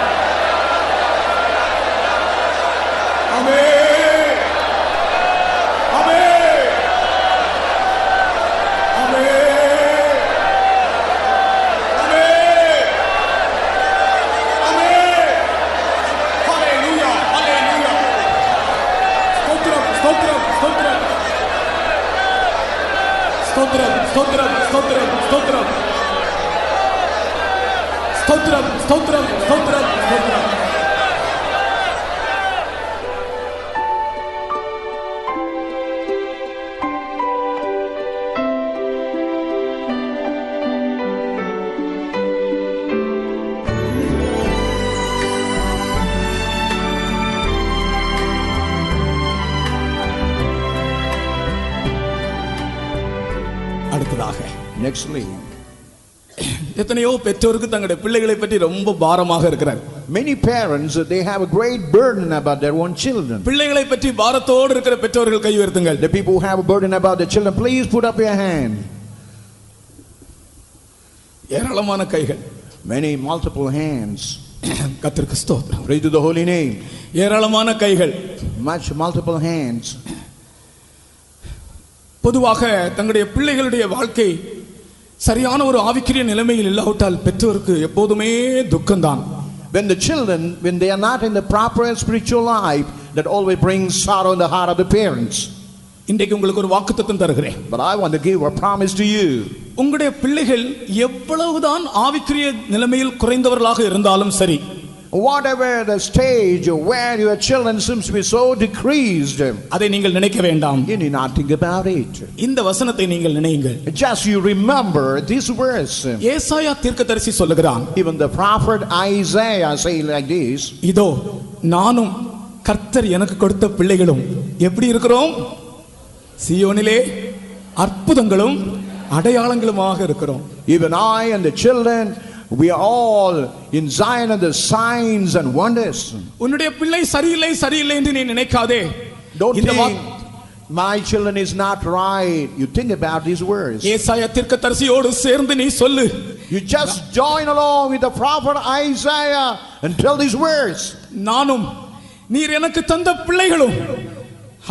ஆமென். ஆமென். ஆமென். ஆமென். ஆமென். ஹalleluya. ஹalleluya. ஸ்தோத்திரம் ஸ்தோத்திரம் ஸ்தோத்திரம். ஸ்தோத்திரம் ஸ்தோத்திரம் ஸ்தோத்திரம் ஸ்தோத்திரம். ஸ்தோத்திரம் ஸ்தோத்திரம் ஸ்தோத்திரம் ஸ்தோத்திரம். அடுத்ததாக Nextly, எத்தனையோ பெற்றோருக்கு தங்களுடைய பிள்ளைகளை பற்றி ரொம்ப பாரமாக இருக்கிறார். many parents, they have a great burden about their own children. பிள்ளைகளை பற்றி பாரத்தோடு இருக்கிற பெற்றோர்கள் கை உயர்த்துங்கள். The people who have a burden about their children, please put up your hand. ஏராளமான கைகள். Many multiple hands. கர்த்தருக்கு ஸ்தோத்திரம். Praise to the holy name. ஏராளமான கைகள். Much multiple hands. பொதுவாக தங்களுடைய பிள்ளைகளுடைய வாழ்க்கை சரியான ஒரு ஆவிக்குரிய நிலைமையில் இல்லாவிட்டால் பெற்றோருக்கு எப்போதுமே துக்கம்தான். When the children, when they are not in the proper spiritual life, that always brings sorrow in the heart of the parents. இன்றைக்கு உங்களுக்கு ஒரு வாக்குத்தத்தம் தருகிறேன். But I want to give a promise to you. உங்களுடைய பிள்ளைகள் எவ்வளவுதான் ஆவிக்குரிய நிலைமையில் குறைந்தவர்களாக இருந்தாலும் சரி, Whatever the stage where your children seems to be so decreased, அதை நீங்கள் நினைக்க வேண்டாம். you need not think about it. இந்த வசனத்தை நீங்கள் நினையுங்கள். Just you remember this verse. ஏசாயா தீர்க்கதரிசி சொல்லுகிறான், Even the prophet Isaiah say like this. இதோ நானும் கர்த்தர் எனக்கு கொடுத்த பிள்ளைகளும் எப்படி இருக்கிறோம்? சீயோனிலே அற்புதங்களும் அடையாளங்களுமாக இருக்கிறோம். Even I and the children, we are all in Zion of the signs and wonders. உன்னுடைய பிள்ளை சரியில்லை சரியில்லை என்று நீ நினைக்காதே. Don't இந்த think my children is not right. You think about these words. ஏசாயா தீர்க்கதரிசியோடு சேர்ந்து நீ சொல்லு. You just join along with the prophet Isaiah and tell these words. நானும் நீர் எனக்கு தந்த பிள்ளைகளும்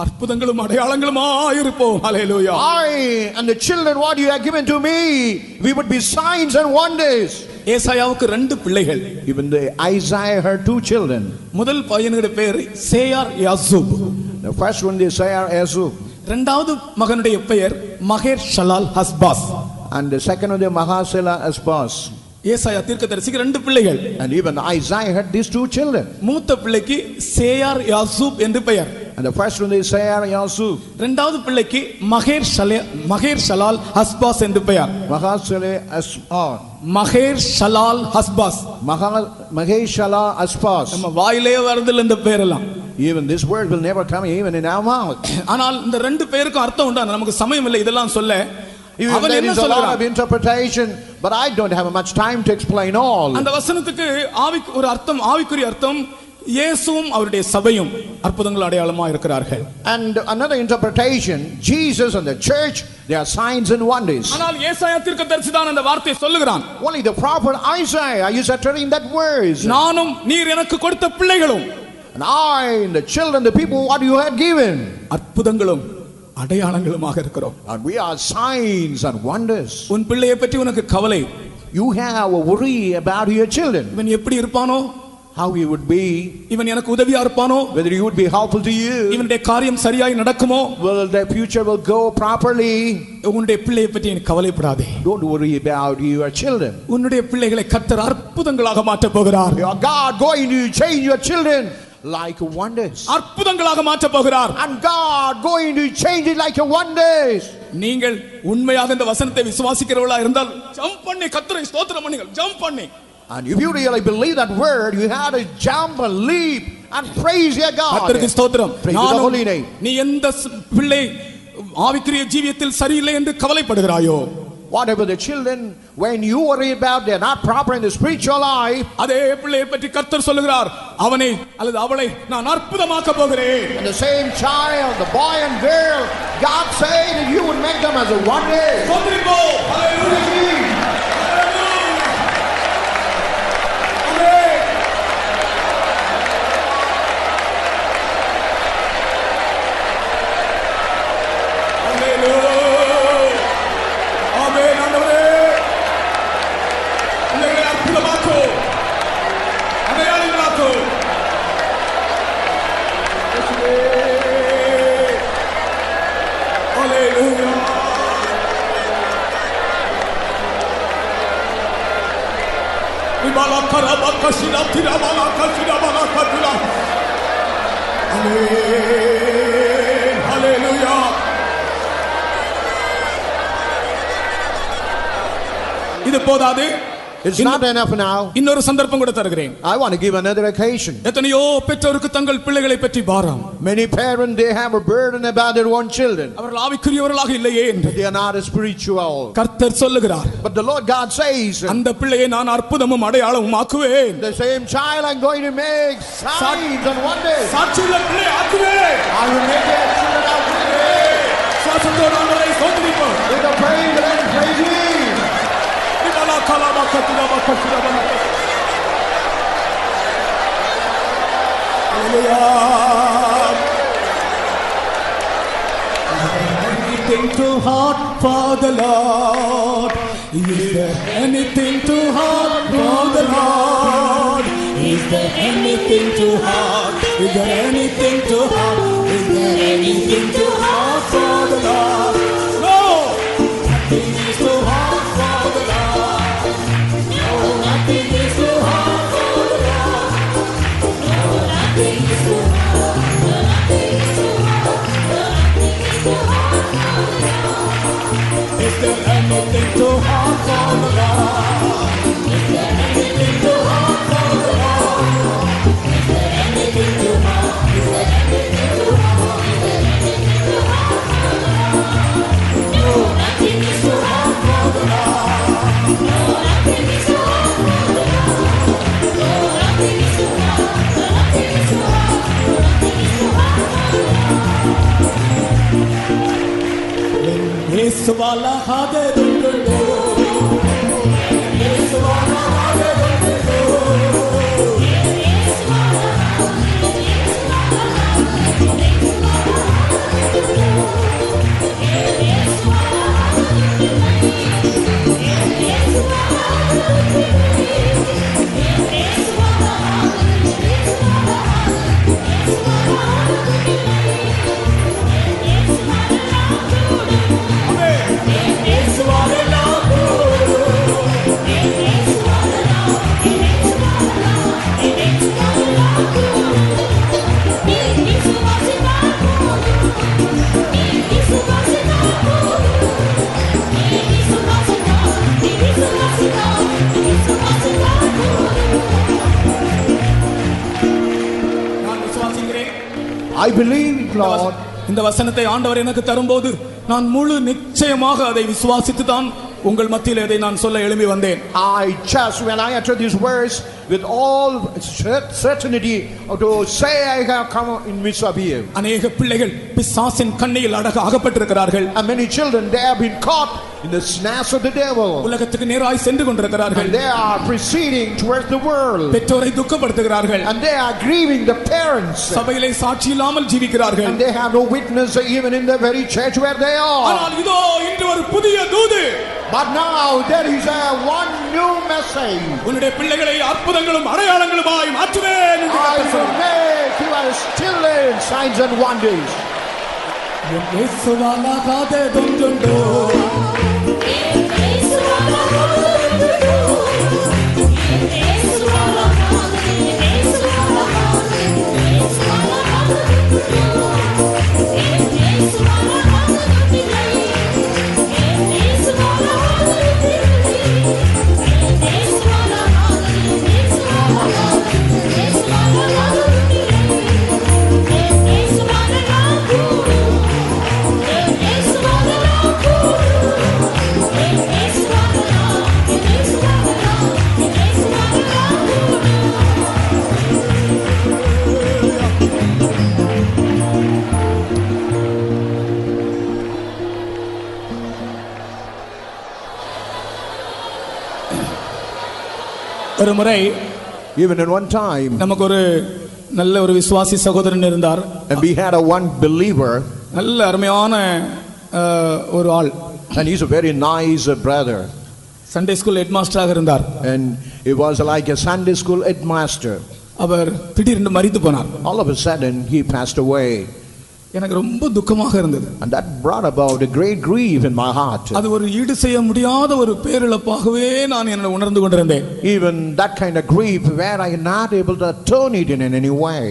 அற்புதங்களும் அடையாளங்களுமாய் இருப்போம். ஹalleluya. I and the children what you have given to me, we would be signs and wonders. ஏசாயாவுக்கு ரெண்டு பிள்ளைகள். Even the Isaiah had two children. முதல் பையனுடைய பெயர் சேயார் யாசூப். The first one is Seir Yazub. இரண்டாவது மகனுடைய பெயர் மகேர் ஷலால் ஹஸ்பாஸ். And the second one is Mahasela Asbas. ஏசாயா தீர்க்கதரிசிக்கு ரெண்டு பிள்ளைகள். And even Isaiah had these two children. மூத்த பிள்ளைக்கு சேயார் யாசூப் என்று பெயர். And the first one is Seir Yazub. இரண்டாவது பிள்ளைக்கு மகேர் ஷலால் ஹஸ்பாஸ் என்று பெயர். Mahasela Asbas. மகேர் ஷலால் ஹஸ்பாஸ். Maheshala Asbas. நம்ம வாயிலே வருதில்லை இந்த பெயரெல்லாம். Even this word will never come even in our mouth. ஆனால் இந்த ரெண்டு பேருக்கும் அர்த்தம் உண்டா? நமக்கு சமயம் இல்லை இதெல்லாம் சொல்ல. Even அவன் there என்ன is a lot of சொல்றான்? interpretation, but I don't have much time to explain all. அந்த வசனத்துக்கு ஒரு அர்த்தம், ஆவிக்குரிய அர்த்தம், இயேசுவும் அவருடைய சபையும் அற்புதங்கள் அடையாளமா இருக்கிறார்கள். And another interpretation, Jesus and the church, they are signs and wonders. ஆனால் ஏசாயா தீர்க்கதரிசி தான் அந்த வார்த்தையை சொல்லுகிறான். Only the prophet Isaiah is uttering that words. நானும் நீர் எனக்கு கொடுத்த பிள்ளைகளும் And I and the children, the people what you have given, அற்புதங்களும் அடையாளங்களுமாக இருக்கிறோம். and we are signs and wonders. உன் பிள்ளையை பற்றி உனக்கு கவலை. You have a worry about your children, இவன் எப்படி இருப்பானோ, how he would be, இவன் எனக்கு உதவியா இருப்பானோ, whether he would be helpful to you, இவனுடைய காரியம் சரியாய் நடக்குமோ, will their future will go properly. உன்னுடைய பிள்ளையை பற்றி நீ கவலைப்படாதே. Don't worry about your children. உன்னுடைய பிள்ளைகளை கர்த்தர் அற்புதங்களாக மாற்றப் போகிறார். Your God going to change your children like wonders. அற்புதங்களாக மாற்றப் போகிறார். And God going to change it like a wonders. நீங்கள் உண்மையாக இந்த வசனத்தை விசுவாசிக்கிறவர்களா இருந்தால் ஜம்ப் பண்ணி கர்த்தரை ஸ்தோத்திரம் பண்ணுங்கள். ஜம்ப் பண்ணி. And if you really believe that word, you have to jump and leap and praise your God. கர்த்தருக்கு ஸ்தோத்திரம். Praise the holy name. நீ எந்த பிள்ளை ஆவிக்குரிய ஜீவியத்தில் சரியில்லை என்று கவலைப்படுகிறாயோ, whatever the children, when you worry about they're not proper in the spiritual life, அதே பிள்ளையை பற்றி கர்த்தர் சொல்லுகிறார், அவனை அல்லது அவளை நான் அற்புதமாக்க போகிறேன். and the same child, the boy and girl, God said that you would make them as a wonder. Hallelujah. இது போதாது. It's not enough now. இன்னொரு சந்தர்ப்பம் கூட தருகிறேன். I want to give another occasion. எத்தனையோ பெற்றோருக்கு தங்கள் பிள்ளைகளை பற்றி பாரம். Many parents, they have a burden about their own children. அவர்கள் ஆவிக்குரியவர்களாக இல்லையே என்று. They are not spiritual. கர்த்தர் சொல்லுகிறார், but the Lord God says, அந்த பிள்ளையை நான் அற்புதமும் அடையாளமும் ஆக்குவேன். the same child I'm going to make signs and wonders. சாட்சியுள்ள பிள்ளை ஆக்குவேன். I will make that children out today. சுவாசத்தோடு ஆண்டவரை ஸ்தோத்திரிப்போம். With the praise and praise Him. Anything too hard for the Lord? Is there anything too hard for the Lord? Is there anything too hard? Is there anything too hard? Is there anything too hard for the Lord? No! Nothing is too hard for the Lord. No, nothing is too hard for the Lord. No, nothing is too hard. Nothing is too hard. Nothing is too hard for the Lord. Is there anything too hard for the Lord? Is there anything too hard for the Lord? Is there anything too hard? Is there anything too hard? Is there anything too hard for the Lord? No, nothing is too hard for the Lord. No, nothing is too hard for the Lord. No, nothing is too hard. Nothing is too hard. Nothing is too hard for the Lord. Yesu wala hade dundulo. Yesu wala hade dundulo. Yesu wala hade. Yesu wala hade. Yesu wala hade. Yesu wala hade. Yesu wala hade. Yesu wala I believe, Lord. இந்த வசனத்தை ஆண்டவர் எனக்கு தரும்போது நான் முழு நிச்சயமாக அதை விசுவாசித்து தான் உங்கள் மத்தியில் இதை நான் சொல்ல எழும்பி வந்தேன். I just, when I utter these words with all certainty to say I have come in midst of you. அநேக பிள்ளைகள் பிசாசின் கண்ணியில் அகப்பட்டிருக்கிறார்கள். And many children, they have been caught in the snares of the devil. உலகத்துக்கு நேராய் சென்று கொண்டிருக்கிறார்கள். And they are proceeding towards the world. பெற்றோரை துக்கப்படுத்துகிறார்கள். And they are grieving the parents. சபையிலே சாட்சி இல்லாமல் ஜீவிக்கிறார்கள். And they have no witness even in the very church where they are. ஆனால் இதோ இன்று ஒரு புதிய தூது. But now there is one new message. உன்னுடைய பிள்ளைகளை அற்புதங்களும் அடையாளங்களுமாய் மாற்றுவேன் என்று I கர்த்தர் will make you as children, signs and wonders. இயேசுவாலாகாதே தொண்டுண்டோ. ஒரு முறை Even in one time, நமக்கு ஒரு நல்ல ஒரு விசுவாசி சகோதரன் இருந்தார். and we had a one believer, நல்ல அருமையான ஒரு ஆள். and he's a very nice brother. Sunday school head மாஸ்டராக இருந்தார். And he was like a Sunday school headmaster. அவர் திடீரென்று மரித்து போனார். All of a sudden, he passed away. எனக்கு ரொம்ப துக்கமாக இருந்தது. And that brought about a great grief in my heart. அது ஒரு ஈடு செய்ய முடியாத ஒரு பேரிழப்பாகவே நான் என்னை உணர்ந்து கொண்டிருந்தேன். Even that kind of grief where I am not able to turn it in any way.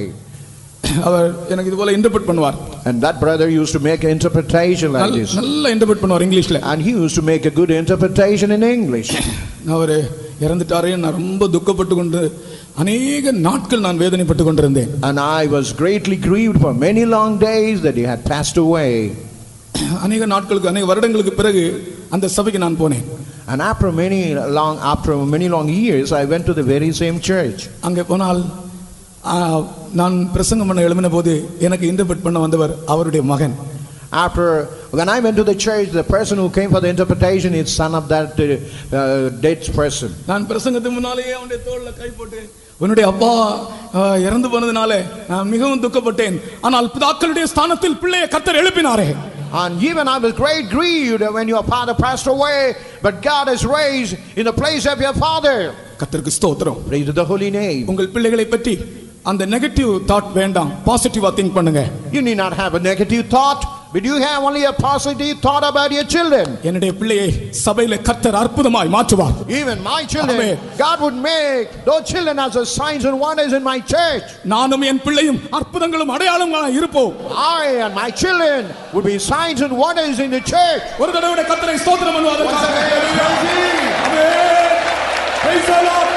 அவர் எனக்கு இது போல இன்டர்பிரட் பண்ணுவார். And that brother used to make an interpretation like this. நல்ல இன்டர்பிரட் பண்ணுவார் இங்கிலீஷ்ல. And he used to make a good interpretation in English. அவர் இறந்துட்டாரே நான் ரொம்ப துக்கப்பட்டு கொண்டு அநேக நாட்கள் நான் வேதனைப்பட்டு கொண்டிருந்தேன். And I was greatly grieved for many long days that he had passed away. அநேக நாட்களுக்கு அநேக வருடங்களுக்கு பிறகு அந்த சபைக்கு நான் போனேன். And after many long years I went to the very same church. அங்கே போனால் நான் பிரசங்கம் பண்ண எழும்பின போது எனக்கு இன்டர்பிரட் பண்ண வந்தவர் அவருடைய மகன். When I went to the church, the person who came for the interpretation is son of that dead person. நான் பிரசங்கத்துக்கு முன்னாலேயே அவனுடைய தோள்ல கை போட்டு உன்னுடைய அப்பா இறந்து போனதுனால நான் மிகவும் துக்கப்பட்டேன். ஆனால் பிதாக்களுடைய ஸ்தானத்தில் பிள்ளையை கர்த்தர் எழுப்பினாரே. And even I was great grieved when your father passed away, but God has raised in the place of your father. கர்த்தருக்கு ஸ்தோத்திரம். Praise the holy name. உங்கள் பிள்ளைகளை பற்றி அந்த நெகட்டிவ் தாட் வேண்டாம், பாசிட்டிவா திங்க் பண்ணுங்க. You need not have a negative thought, but you have only a positive thought about your children. என்னுடைய பிள்ளையை சபையிலே கர்த்தர் அற்புதமாய் மாற்றுவார். Even my children, God would make those children as a signs and wonders in my church. நானும் என் பிள்ளையும் அற்புதங்களும் அடையாளங்களாய் இருப்போம். I and my children would be signs and wonders in the church. ஒரு தடவை கர்த்தரை ஸ்தோத்திரம் பண்ணுவதற்காக praise the Lord.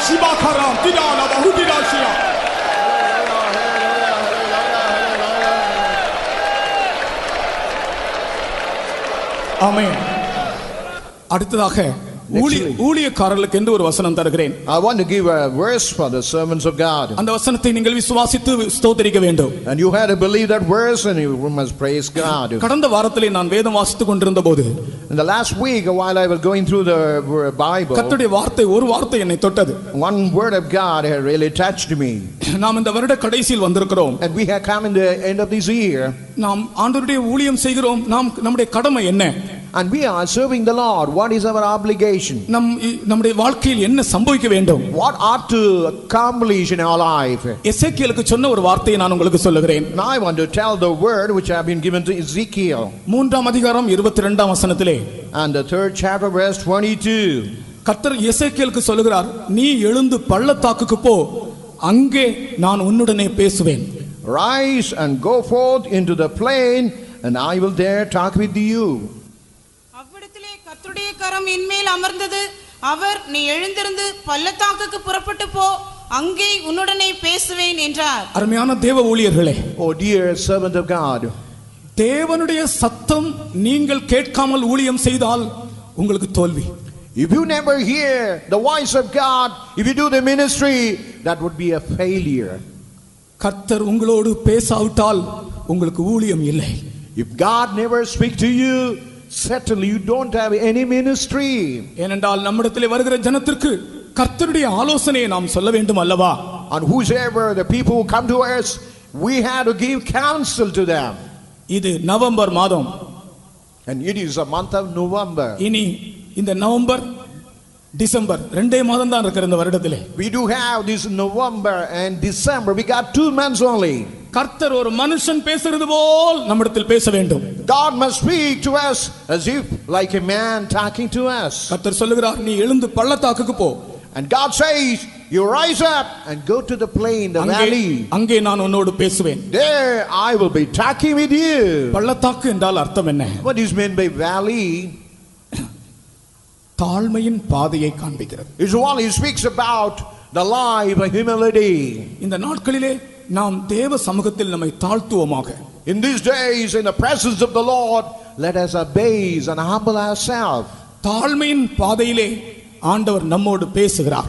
Shibakaram Tidala Bahudidashia. Amen. அடுத்ததாக ஊழியக்காரர்களுக்கு என்று ஒரு வசனம் தருகிறேன். I want to give a verse for the servants of God. அந்த வசனத்தை நீங்கள் விசுவாசித்து ஸ்தோத்திரிக்க வேண்டும். And you had to believe that verse and you must praise God. கடந்த வாரத்திலே நான் வேதம் வாசித்துக் கொண்டிருந்த போது in the last week while I was going through the Bible, கர்த்தருடைய வார்த்தை ஒரு வார்த்தை என்னை தொட்டது. one word of God had really touched me. நாம் இந்த வருட கடைசியில் வந்திருக்கிறோம். And we have come in the end of this year. நாம் ஆண்டவருடைய ஊழியம் செய்கிறோம். நம்முடைய கடமை என்ன? And we are serving the Lord. What is our obligation? நம்முடைய வாழ்க்கையில் என்ன சம்பவிக்க வேண்டும்? What ought to accomplish in our life? எசேக்கியேலுக்கு சொன்ன ஒரு வார்த்தையை நான் உங்களுக்கு சொல்லுகிறேன். Now I want to tell the word which have been given to Ezekiel. 3ஆம் அதிகாரம் 22ஆம் வசனத்திலே and the 3rd chapter verse 22. கர்த்தர் எசேக்கியேலுக்கு சொல்லுகிறார், நீ எழுந்து பள்ளத்தாக்குக்கு போ, அங்கே நான் உன்னுடனே பேசுவேன். Rise and go forth into the plain and I will there talk with you. அவ்விடத்திலே கர்த்தருடைய கரம் என்மேல் அமர்ந்தது. அவர் நீ எழுந்திருந்து பள்ளத்தாக்குக்கு புறப்பட்டு போ, அங்கே உன்னுடனே பேசுவேன் என்றார். அருமையான தேவ ஊழியர்களே, oh dear servant of God, தேவனுடைய சத்தம் நீங்கள் கேட்காமல் ஊழியம் செய்தால் உங்களுக்கு தோல்வி. if you never hear the voice of God, if you do the ministry, that would be a failure. கர்த்தர் உங்களோடு பேசாவிட்டால் உங்களுக்கு ஊழியம் இல்லை. if God never speak to you, certainly you don't have any ministry. ஏனென்றால் நம்மிடத்திலே வருகிற ஜனத்திற்கு கர்த்தருடைய ஆலோசனையை நாம் சொல்ல வேண்டும் அல்லவா? and whosoever the people who come to us, we have to give counsel to them. இது நவம்பர் மாதம். and it is a month of November. இனி இந்த நவம்பர் டிசம்பர் 2 மாதம் தான் இருக்கிற இந்த வருடத்திலே. we do have this November and December. We got 2 months only. கர்த்தர் ஒரு மனுஷன் பேசுறது போல் நம்மிடத்தில் பேச வேண்டும். God must speak to us as if like a man talking to us. கர்த்தர் சொல்லுகிறார், நீ எழுந்து பள்ளத்தாக்குக்கு போ. and God says, you rise up and go to the plain, the valley. அங்கே நான் உன்னோடு பேசுவேன். there I will be talking with you. பள்ளத்தாக்கு என்றால் அர்த்தம் என்ன? what is meant by valley? தாழ்மையின் பாதையை காண்பிக்கிறது. It's one he speaks about the life of humility. இந்த நாட்களிலே நாம் தேவ சமூகத்தில் நம்மை தாழ்த்துவோமாக. in these days, in the presence of the Lord, let us abase and humble ourselves. தாழ்மையின் பாதையிலே ஆண்டவர் நம்மோடு பேசுகிறார்.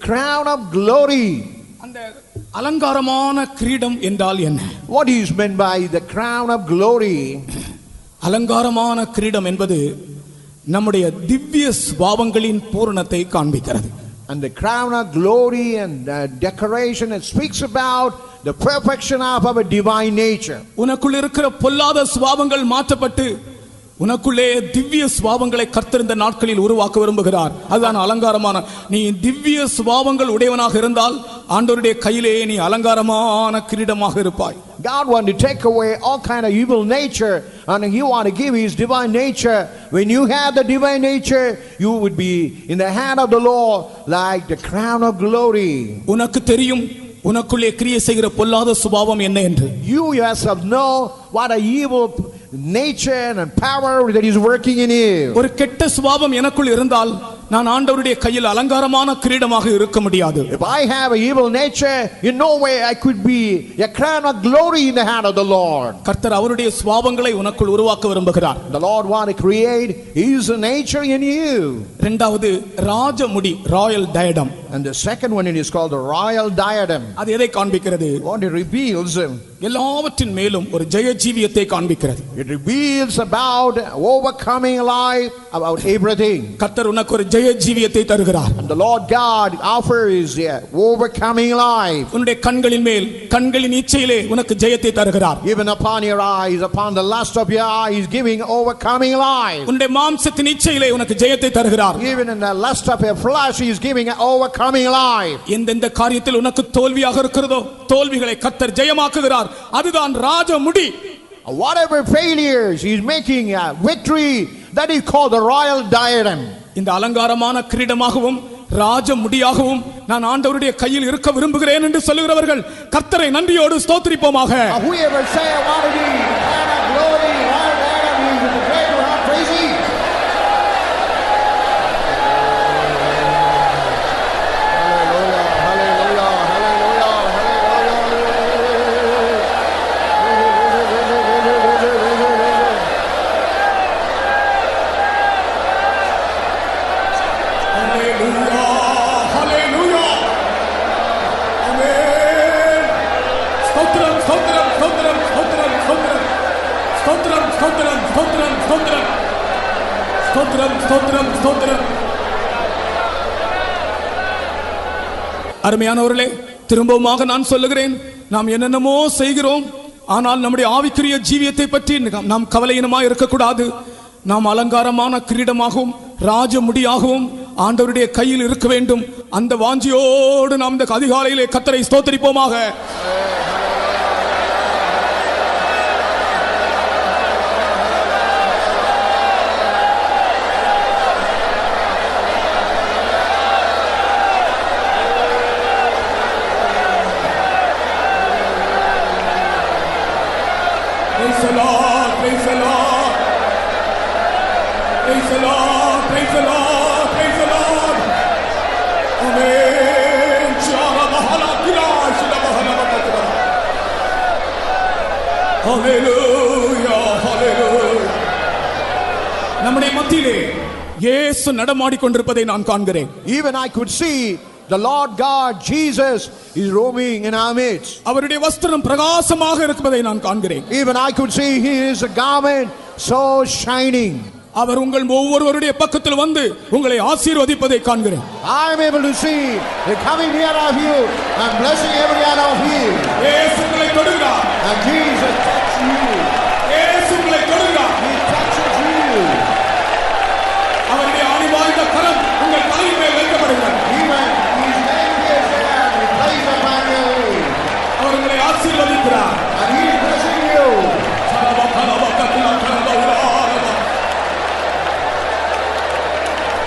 crown of glory. அந்த அலங்காரமான கிரீடம் என்றால் என்ன? What is meant by the crown of glory? அலங்காரமான கிரீடம் என்பது நம்முடைய திவ்ய சுபாவங்களின் பூரணத்தை காண்பிக்கிறது. And the crown of glory and decoration, it speaks about the perfection of our divine nature. உனக்குள் இருக்கிற பொல்லாத சுபாவங்கள் மாற்றப்பட்டு உனக்குள்ளே திவ்ய சுபாவங்களை கர்த்தர் இந்த நாட்களில் உருவாக்க விரும்புகிறார். அதுதான் அலங்காரமான. நீ திவ்ய சுபாவங்கள் உடையவனாக இருந்தால் ஆண்டவருடைய கையிலே நீ அலங்காரமான கிரீடமாக இருப்பாய். God want to take away all kind of evil nature and He want to give His divine nature. When you have the divine nature, you would be in the hand of the Lord like the crown of glory. உனக்கு தெரியும் உனக்குள்ளே கிரியை செய்கிற பொல்லாத சுபாவம் என்ன என்று. You yourself know what a evil nature and power that is working in you. ஒரு கெட்ட சுபாவம் எனக்குள் இருந்தால் நான் ஆண்டவருடைய கையில் அலங்காரமான கிரீடமாக இருக்க முடியாது. If I have an evil nature, in no way I could be a crown of glory in the hand of the Lord. கர்த்தர் அவருடைய சுபாவங்களை உனக்குள் உருவாக்க விரும்புகிறார். The Lord want to create His nature in you. இரண்டாவது ராஜமுடி, Royal diadem. And the second one, it is called the royal diadem. அது எதை காண்பிக்கிறது? What it reveals, எல்லாவற்றின் மேலும் ஒரு ஜெய ஜீவியத்தை காண்பிக்கிறது. it reveals about overcoming life, about everything. கர்த்தர் உனக்கு ஒரு ஜெய ஜீவியத்தை தருகிறார். And the Lord God offers overcoming life. உன்னுடைய கண்களின் மேல் கண்களின் இச்சையிலே உனக்கு ஜெயத்தை தருகிறார். Even upon your eyes, upon the lust of your eyes, giving overcoming life. உன்னுடைய மாம்சத்தின் இச்சையிலே உனக்கு ஜெயத்தை தருகிறார். Even in the lust of your flesh, He is giving overcoming life. எந்தெந்த காரியத்தில் உனக்கு தோல்வியாக இருக்கிறதோ தோல்விகளை கர்த்தர் ஜெயமாக்குகிறார். அதுதான் ராஜமுடி. Whatever failures He is making a victory, that is called the royal diadem. இந்த அலங்காரமான கிரீடமாகவும் ராஜமுடியாகவும் நான் ஆண்டவருடைய கையில் இருக்க விரும்புகிறேன் என்று சொல்லுகிறவர்கள் கர்த்தரை நன்றியோடு ஸ்தோத்திரிப்போமாக. Whoever say I want to be crown of glory, royal diadem, He is great or not crazy. அருமையானவர்களே, திரும்பவுமாக நான் சொல்லுகிறேன், நாம் என்னென்னமோ செய்கிறோம், ஆனால் நம்முடைய ஆவிக்குரிய ஜீவியத்தை பற்றி நாம் கவலையினமாக இருக்கக்கூடாது. நாம் அலங்காரமான கிரீடமாகவும் ராஜமுடியாகவும் ஆண்டவருடைய கையில் இருக்க வேண்டும். அந்த வாஞ்சியோடு நாம் இந்த அதிகாலையிலே கர்த்தரை ஸ்தோத்திரிப்போமாக. Praise the Lord, praise the Lord, praise the Lord, praise the Lord, praise the Lord. Amen. Shara bahala kira, shara bahala bakra. Hallelujah, hallelujah. நம்முடைய மத்தியிலே இயேசு நடமாடிக்கொண்டிருப்பதை நான் காண்கிறேன். Even I could see the Lord God Jesus is roaming in our midst. அவருடைய வஸ்திரம் பிரகாசமாக இருப்பதை நான் காண்கிறேன். Even I could see His garment so shining. அவர் உங்கள் ஒவ்வொருவருடைய பக்கத்தில் வந்து உங்களை ஆசீர்வதிப்பதை காண்கிறேன். I am able to see the coming near of you and blessing every one of you. இயேசு உங்களை தொடுகிறார். And Jesus touches you. இயேசு உங்களை தொடுகிறார். He touches you. அவருடைய ஆணிவாய்ந்த கரம் உங்கள் தலையின் மேல் வைக்கப்படுகிறது. Even His name is there. He plays upon you. அவர் உங்களை ஆசீர்வதிக்கிறார். And He is blessing you.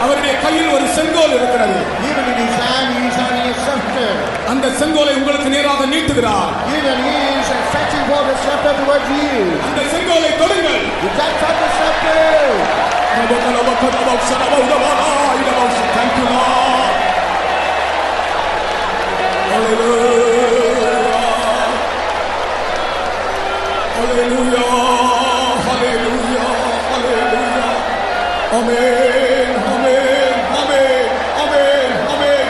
அவருடைய கையில் ஒரு செங்கோல் இருக்கிறது. Even in His hand, He is having a scepter. அந்த செங்கோலை உங்களுக்கு நேராக நீட்டுகிறார். Even He is stretching forth the scepter towards you. அந்த செங்கோலை தொடுங்கள். You touch up the scepter. Thank you, Lord. Hallelujah. Hallelujah. Hallelujah. Hallelujah. Amen. Amen. Amen. Amen. Amen.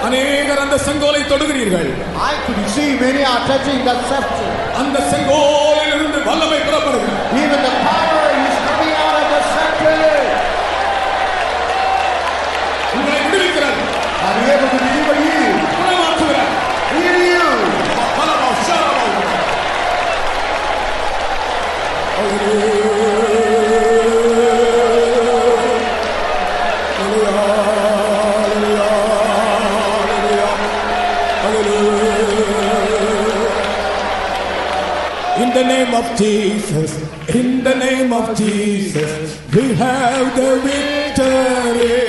அநேகர் அந்த செங்கோலை தொடுகிறீர்கள். I could see many are touching that scepter. அந்த செங்கோலிலிருந்து வல்லமை புறப்படுகிறது. Even the power is coming out of the scepter. உங்களை விடுவிக்கிறார். Are you able to deliver you? குணமாக்குகிறார். Heal you. பலமா ஷரமா. In the name of Jesus, in the name of Jesus, we have the victory.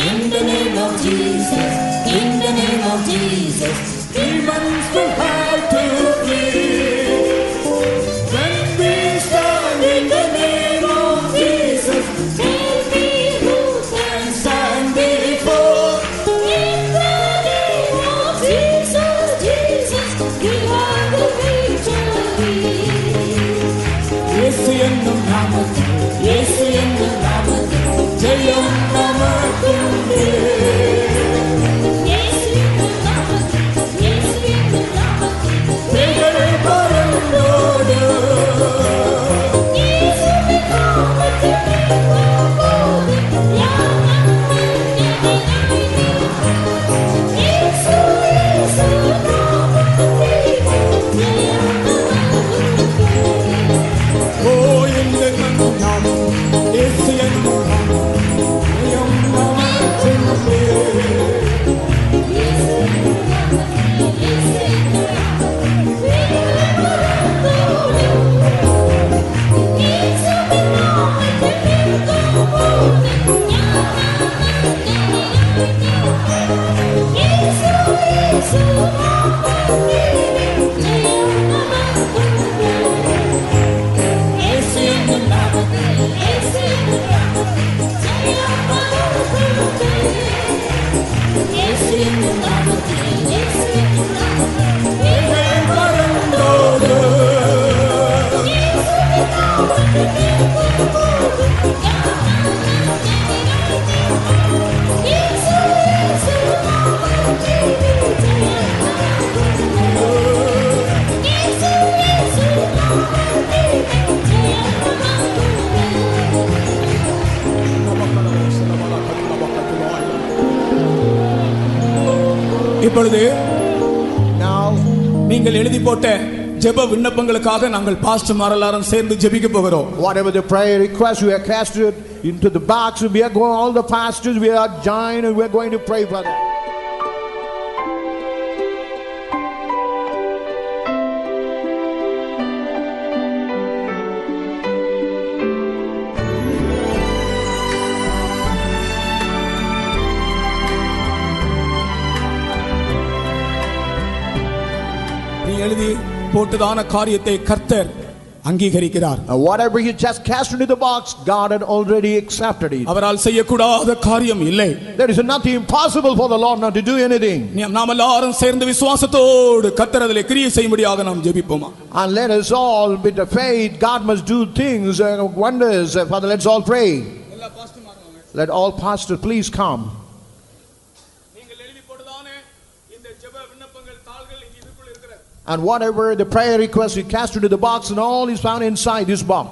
In the name of Jesus, in the name of Jesus, Demons will have to flee. When we stand in the name of Jesus, tell me who can stand before. in the name of Jesus, Jesus, we have the victory. இயேசு என்னும் நாமத்தில் இயேசு என்னும் நாமத்தில் ஜெயம் நமக்குண்டு. இயேசு என்னும் நாமத்தில் இயேசு என்னும் நாமத்தில் பேய்கள் பறந்தோடு. இயேசுவின் நாமத்தில் போகும்போது யார் நம்மை எதிர்க்கிறார்? இயேசு இயேசு நாமத்தில் ஜெயம் நமக்குண்டு. ஓ இந்த நாமம் இயேசு என்னும் நாமம் ஜெயம் நமக்குண்டு. பேய்கள் பறந்தோடு. இப்பொழுது Now, நீங்கள் எழுதி போட்ட ஜெப விண்ணப்பங்களுக்காக நாங்கள் பாஸ்டர் எல்லாரும் சேர்ந்து ஜெபிக்க போகிறோம். whatever the prayer request we have casted into the box, we are going, all the pastors, we are joined and we are going to pray for them. நீ எழுதி போட்டதான காரியத்தை கர்த்தர் அங்கீகரிக்கிறார். And whatever you just cast into the box, God had already accepted it. அவரால் செய்யக்கூடாத காரியம் இல்லை. There is nothing impossible for the Lord not to do anything. நாம் எல்லாரும் சேர்ந்து விசுவாசத்தோடு கர்த்தர் அதிலே கிரியை செய்யும்படியாக நாம் ஜெபிப்போமா? And let us all, with the faith, God must do things, wonders. Father, let's all pray. Let all pastors please come. நீங்கள் எழுதி போட்டதான இந்த ஜெப விண்ணப்பங்கள் தாள்கள் இங்கே இதுக்குள்ள இருக்கிறது. And whatever the prayer request we cast into the box, and all is found inside this box.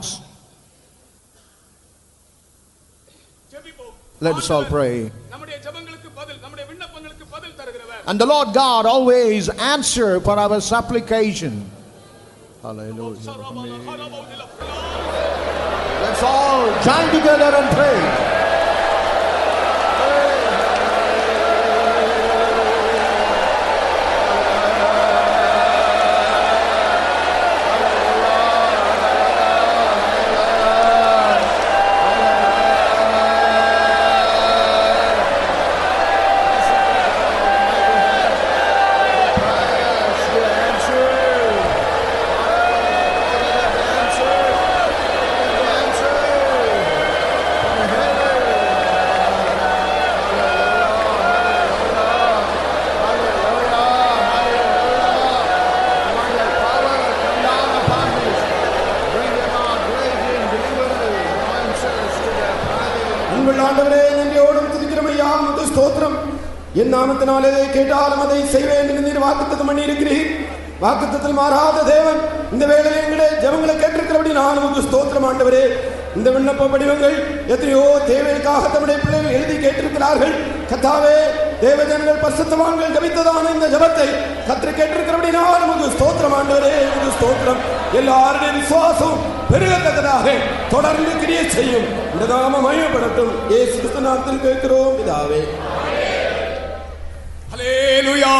ஜெபிப்போம். Let us all pray. நம்முடைய ஜெபங்களுக்கு பதில், நம்முடைய விண்ணப்பங்களுக்கு பதில் தருகிறவர். And the Lord God always answer for our supplication. Hallelujah. Let's all join together and pray. Answer. என் நாமத்தினாலே கேட்டாலும் அதை செய்வேன் என்று நீர் வாக்குத்தத்தம் பண்ணி இருக்கிறீர். வாக்குத்தத்தில் மாறாத தேவன் இந்த வேளையில் எங்களுடைய ஜெபங்களை கேட்டிருக்கிறபடி நான் உமக்கு ஸ்தோத்திரம் ஆண்டவரே. இந்த விண்ணப்ப படிவங்கள் எத்தனையோ தேவைக்காக தம்முடைய பிள்ளைகள் எழுதி கேட்டிருக்கிறார்கள். கர்த்தாவே, தேவஜனங்கள் பரிசுத்தவான்கள் ஜெபித்ததான இந்த ஜெபத்தை கர்த்தர் கேட்டிருக்கிறபடி நான் உமக்கு ஸ்தோத்திரம் ஆண்டவரே, உமக்கு ஸ்தோத்திரம். எல்லாருடைய விசுவாசம் பெருகத்தக்கதாக தொடர்ந்து கிரியை செய்யும். இந்த நாமம் மகிமைப்படட்டும். இயேசு கிறிஸ்து நாமத்தில் கேட்கிறோம் பிதாவே. ஹல்லேலூயா.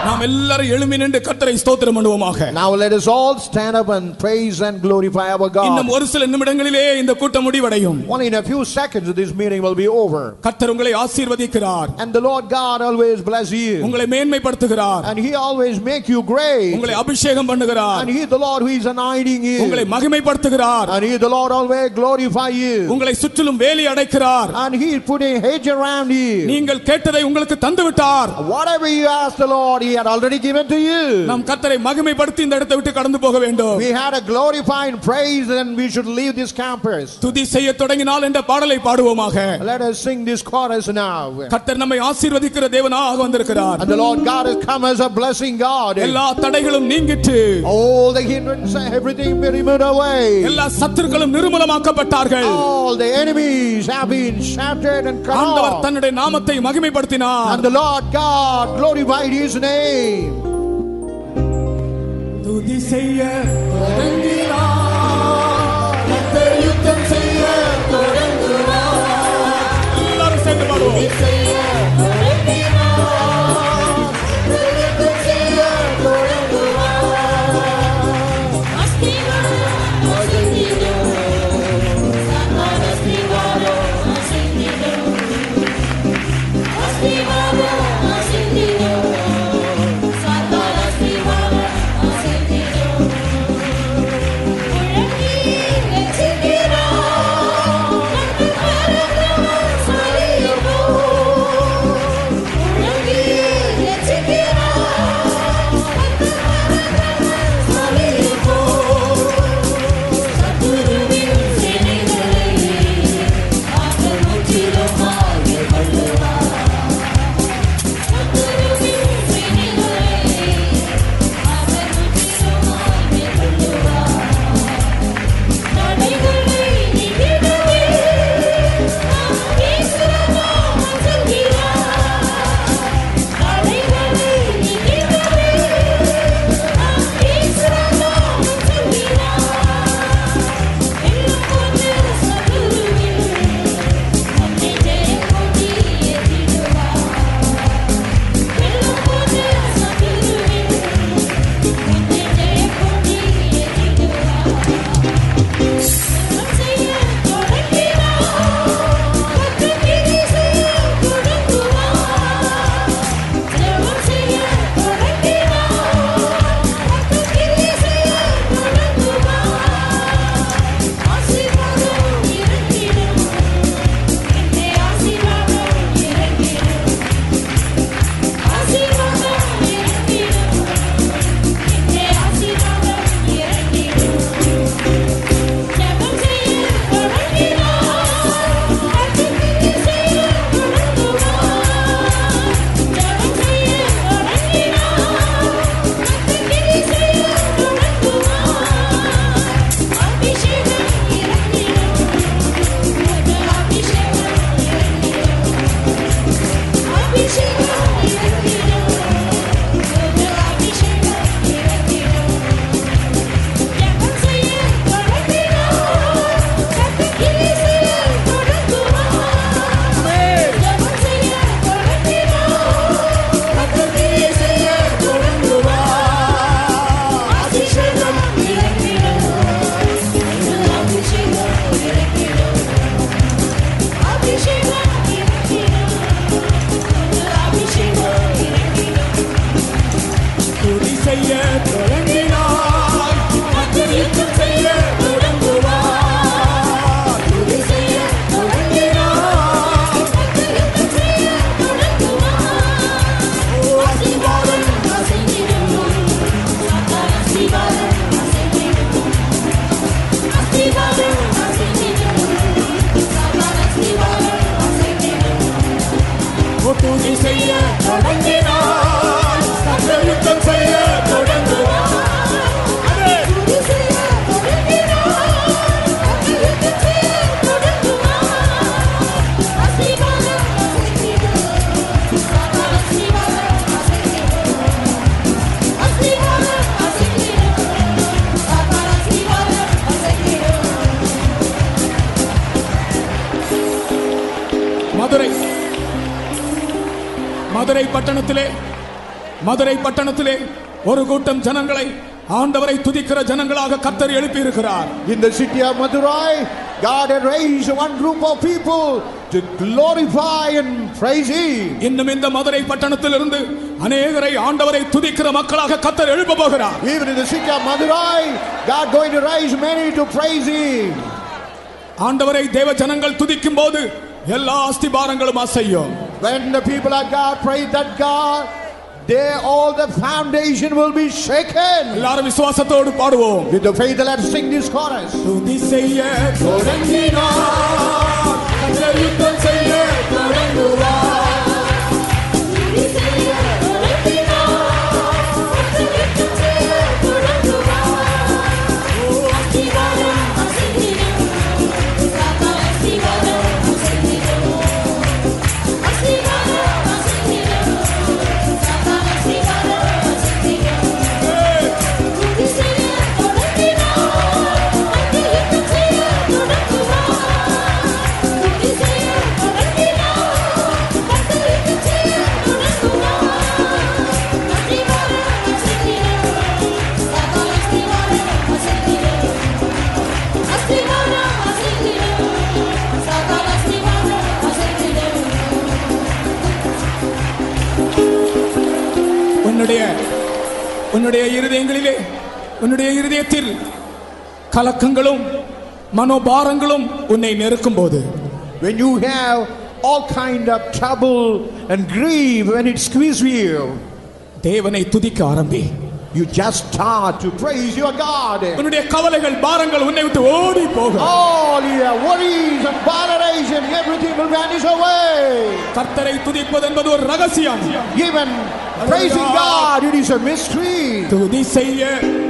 நாம் எல்லாரும் எழும்பி நின்று கர்த்தரை ஸ்தோத்திரம் பண்ணுவோமாக. Now let us all stand up and praise and glorify our God. இன்னும் ஒரு சில நிமிடங்களிலே இந்த கூட்டம் முடிவடையும். Only in a few seconds this meeting will be over. கர்த்தர் உங்களை ஆசீர்வதிக்கிறார். And the Lord God always bless you. உங்களை மேன்மைப்படுத்துகிறார். And He always make you great. உங்களை அபிஷேகம் பண்ணுகிறார். And He is the Lord who is anointing you. உங்களை மகிமைப்படுத்துகிறார். And He is the Lord always glorify you. உங்களை சுற்றிலும் வேலி அடைக்கிறார். And He is putting a hedge around you. நீங்கள் கேட்டதை உங்களுக்கு தந்து விட்டார். Whatever you ask the Lord, He had already given to you. நாம் கர்த்தரை மகிமைப்படுத்தி இந்த இடத்தை விட்டு கடந்து போக வேண்டும். We had a glorifying praise and we should leave this campus. துதி செய்ய தொடங்கினால் என்ற பாடலை பாடுவோமாக. Let us sing this chorus now. கர்த்தர் நம்மை ஆசீர்வதிக்கிற தேவனாக வந்திருக்கிறார். And the Lord God has come as a blessing God. எல்லா தடைகளும் நீங்கிற்று. All the hindrances, everything be removed away. எல்லா சத்துருக்களும் நிர்மூலமாக்கப்பட்டார்கள். All the enemies have been shattered and cut ஆண்டவர் off. தன்னுடைய நாமத்தை மகிமைப்படுத்தினார். And the Lord God glorified His name. துதி செய்ய தொடங்கினார். கர்த்தர் யுத்தம் செய்ய தொடங்குவார். எல்லாரும் சேர்ந்து பாடுவோம். Oh துதி செய்ய தொடங்கினார் கர்த்தர் யுத்தம் செய்ய தொடங்குவார். துதி செய்ய தொடங்கினார் கர்த்தர் யுத்தம் செய்ய தொடங்குவார். ஆசீர்வாதம் அசைந்திடும் சகல ஆசீர்வாதம் அசைந்திடும். ஆசீர்வாதம் அசைந்திடும் சகல ஆசீர்வாதம் அசைந்திடும். மதுரை பட்டணத்திலே ஒரு கூட்டம் ஜனங்களை ஆண்டவரை துதிக்கிற ஜனங்களாக கர்த்தர் எழுப்பி இருக்கிறார். In the city of Madurai, God had raised one group of people to glorify and praise Him. இன்னும் இந்த மதுரை பட்டணத்திலிருந்து அநேகரை ஆண்டவரை துதிக்கிற மக்களாக கர்த்தர் எழுப்ப போகிறார். Even in the city of Madurai, God going to raise many to praise Him. ஆண்டவரை தேவ ஜனங்கள் துதிக்கும் போது எல்லா அஸ்திபாரங்களும் அசையும். When the people of God praise that God, all the foundation will be shaken. எல்லாரும் விசுவாசத்தோடு பாடுவோம். With the faith, let's sing this chorus. துதி செய்ய தொடங்கினார் கர்த்தர் யுத்தம் செய்ய தொடங்குவார். துதி செய்ய தொடங்கினார் கர்த்தர் யுத்தம் செய்ய தொடங்குவார். ஆசீர்வாதம் அசைந்திடும் சகல ஆசீர்வாதம் அசைந்திடும். ஆசீர்வாதம் அசைந்திடும் சகல ஆசீர்வாதம் அசைந்திடும். துதி செய்ய தொடங்கினார் கர்த்தர் யுத்தம் செய்ய தொடங்குவார். துதி செய்ய தொடங்கினார் கர்த்தர் யுத்தம் செய்ய தொடங்குவார். ஆசீர்வாதம் அசைந்திடும் சகல ஆசீர்வாதம் அசைந்திடும். ஆசீர்வாதம் அசைந்திடும் சகல ஆசீர்வாதம் அசைந்திடும். உன்னுடைய இருதயங்களிலே உன்னுடைய இருதயத்தில் கலக்கங்களும் மனோபாரங்களும் உன்னை நெருக்கும் போது, When you have all kind of trouble and grief, when it squeezes you, தேவனை துதிக்க ஆரம்பி. you just start to praise your God. உன்னுடைய கவலைகள் பாரங்கள் உன்னை விட்டு ஓடி போகும். All your worries and botheration, everything will vanish away. கர்த்தரை துதிப்பது என்பது ஒரு ரகசியம். Even praising God, it is a mystery. துதி செய்ய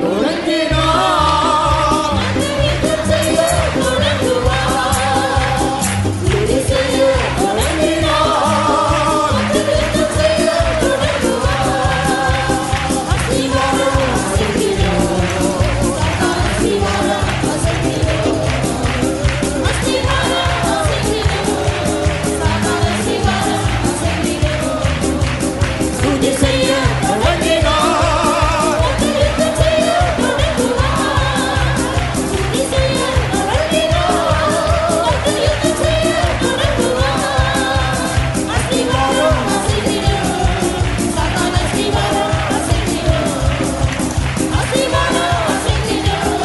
தொடங்கினார் யுத்தம் செய்ய தொடங்குவார். துதி செய்ய தொடங்கினார் யுத்தம் செய்ய தொடங்குவார். ஆசீர்வாதம் அசைந்திடும் சகல ஆசீர்வாதம் அசைந்திடும். ஆசீர்வாதம் அசைந்திடும் சகல ஆசீர்வாதம் அசைந்திடும். துதி செய்ய தொடங்கினார் யுத்தம் செய்ய தொடங்குவார். துதி செய்ய தொடங்கினார் யுத்தம் செய்ய தொடங்குவார். ஆசீர்வாதம் அசைந்திடும் சகல ஆசீர்வாதம் அசைந்திடும். ஆசீர்வாதம் அசைந்திடும்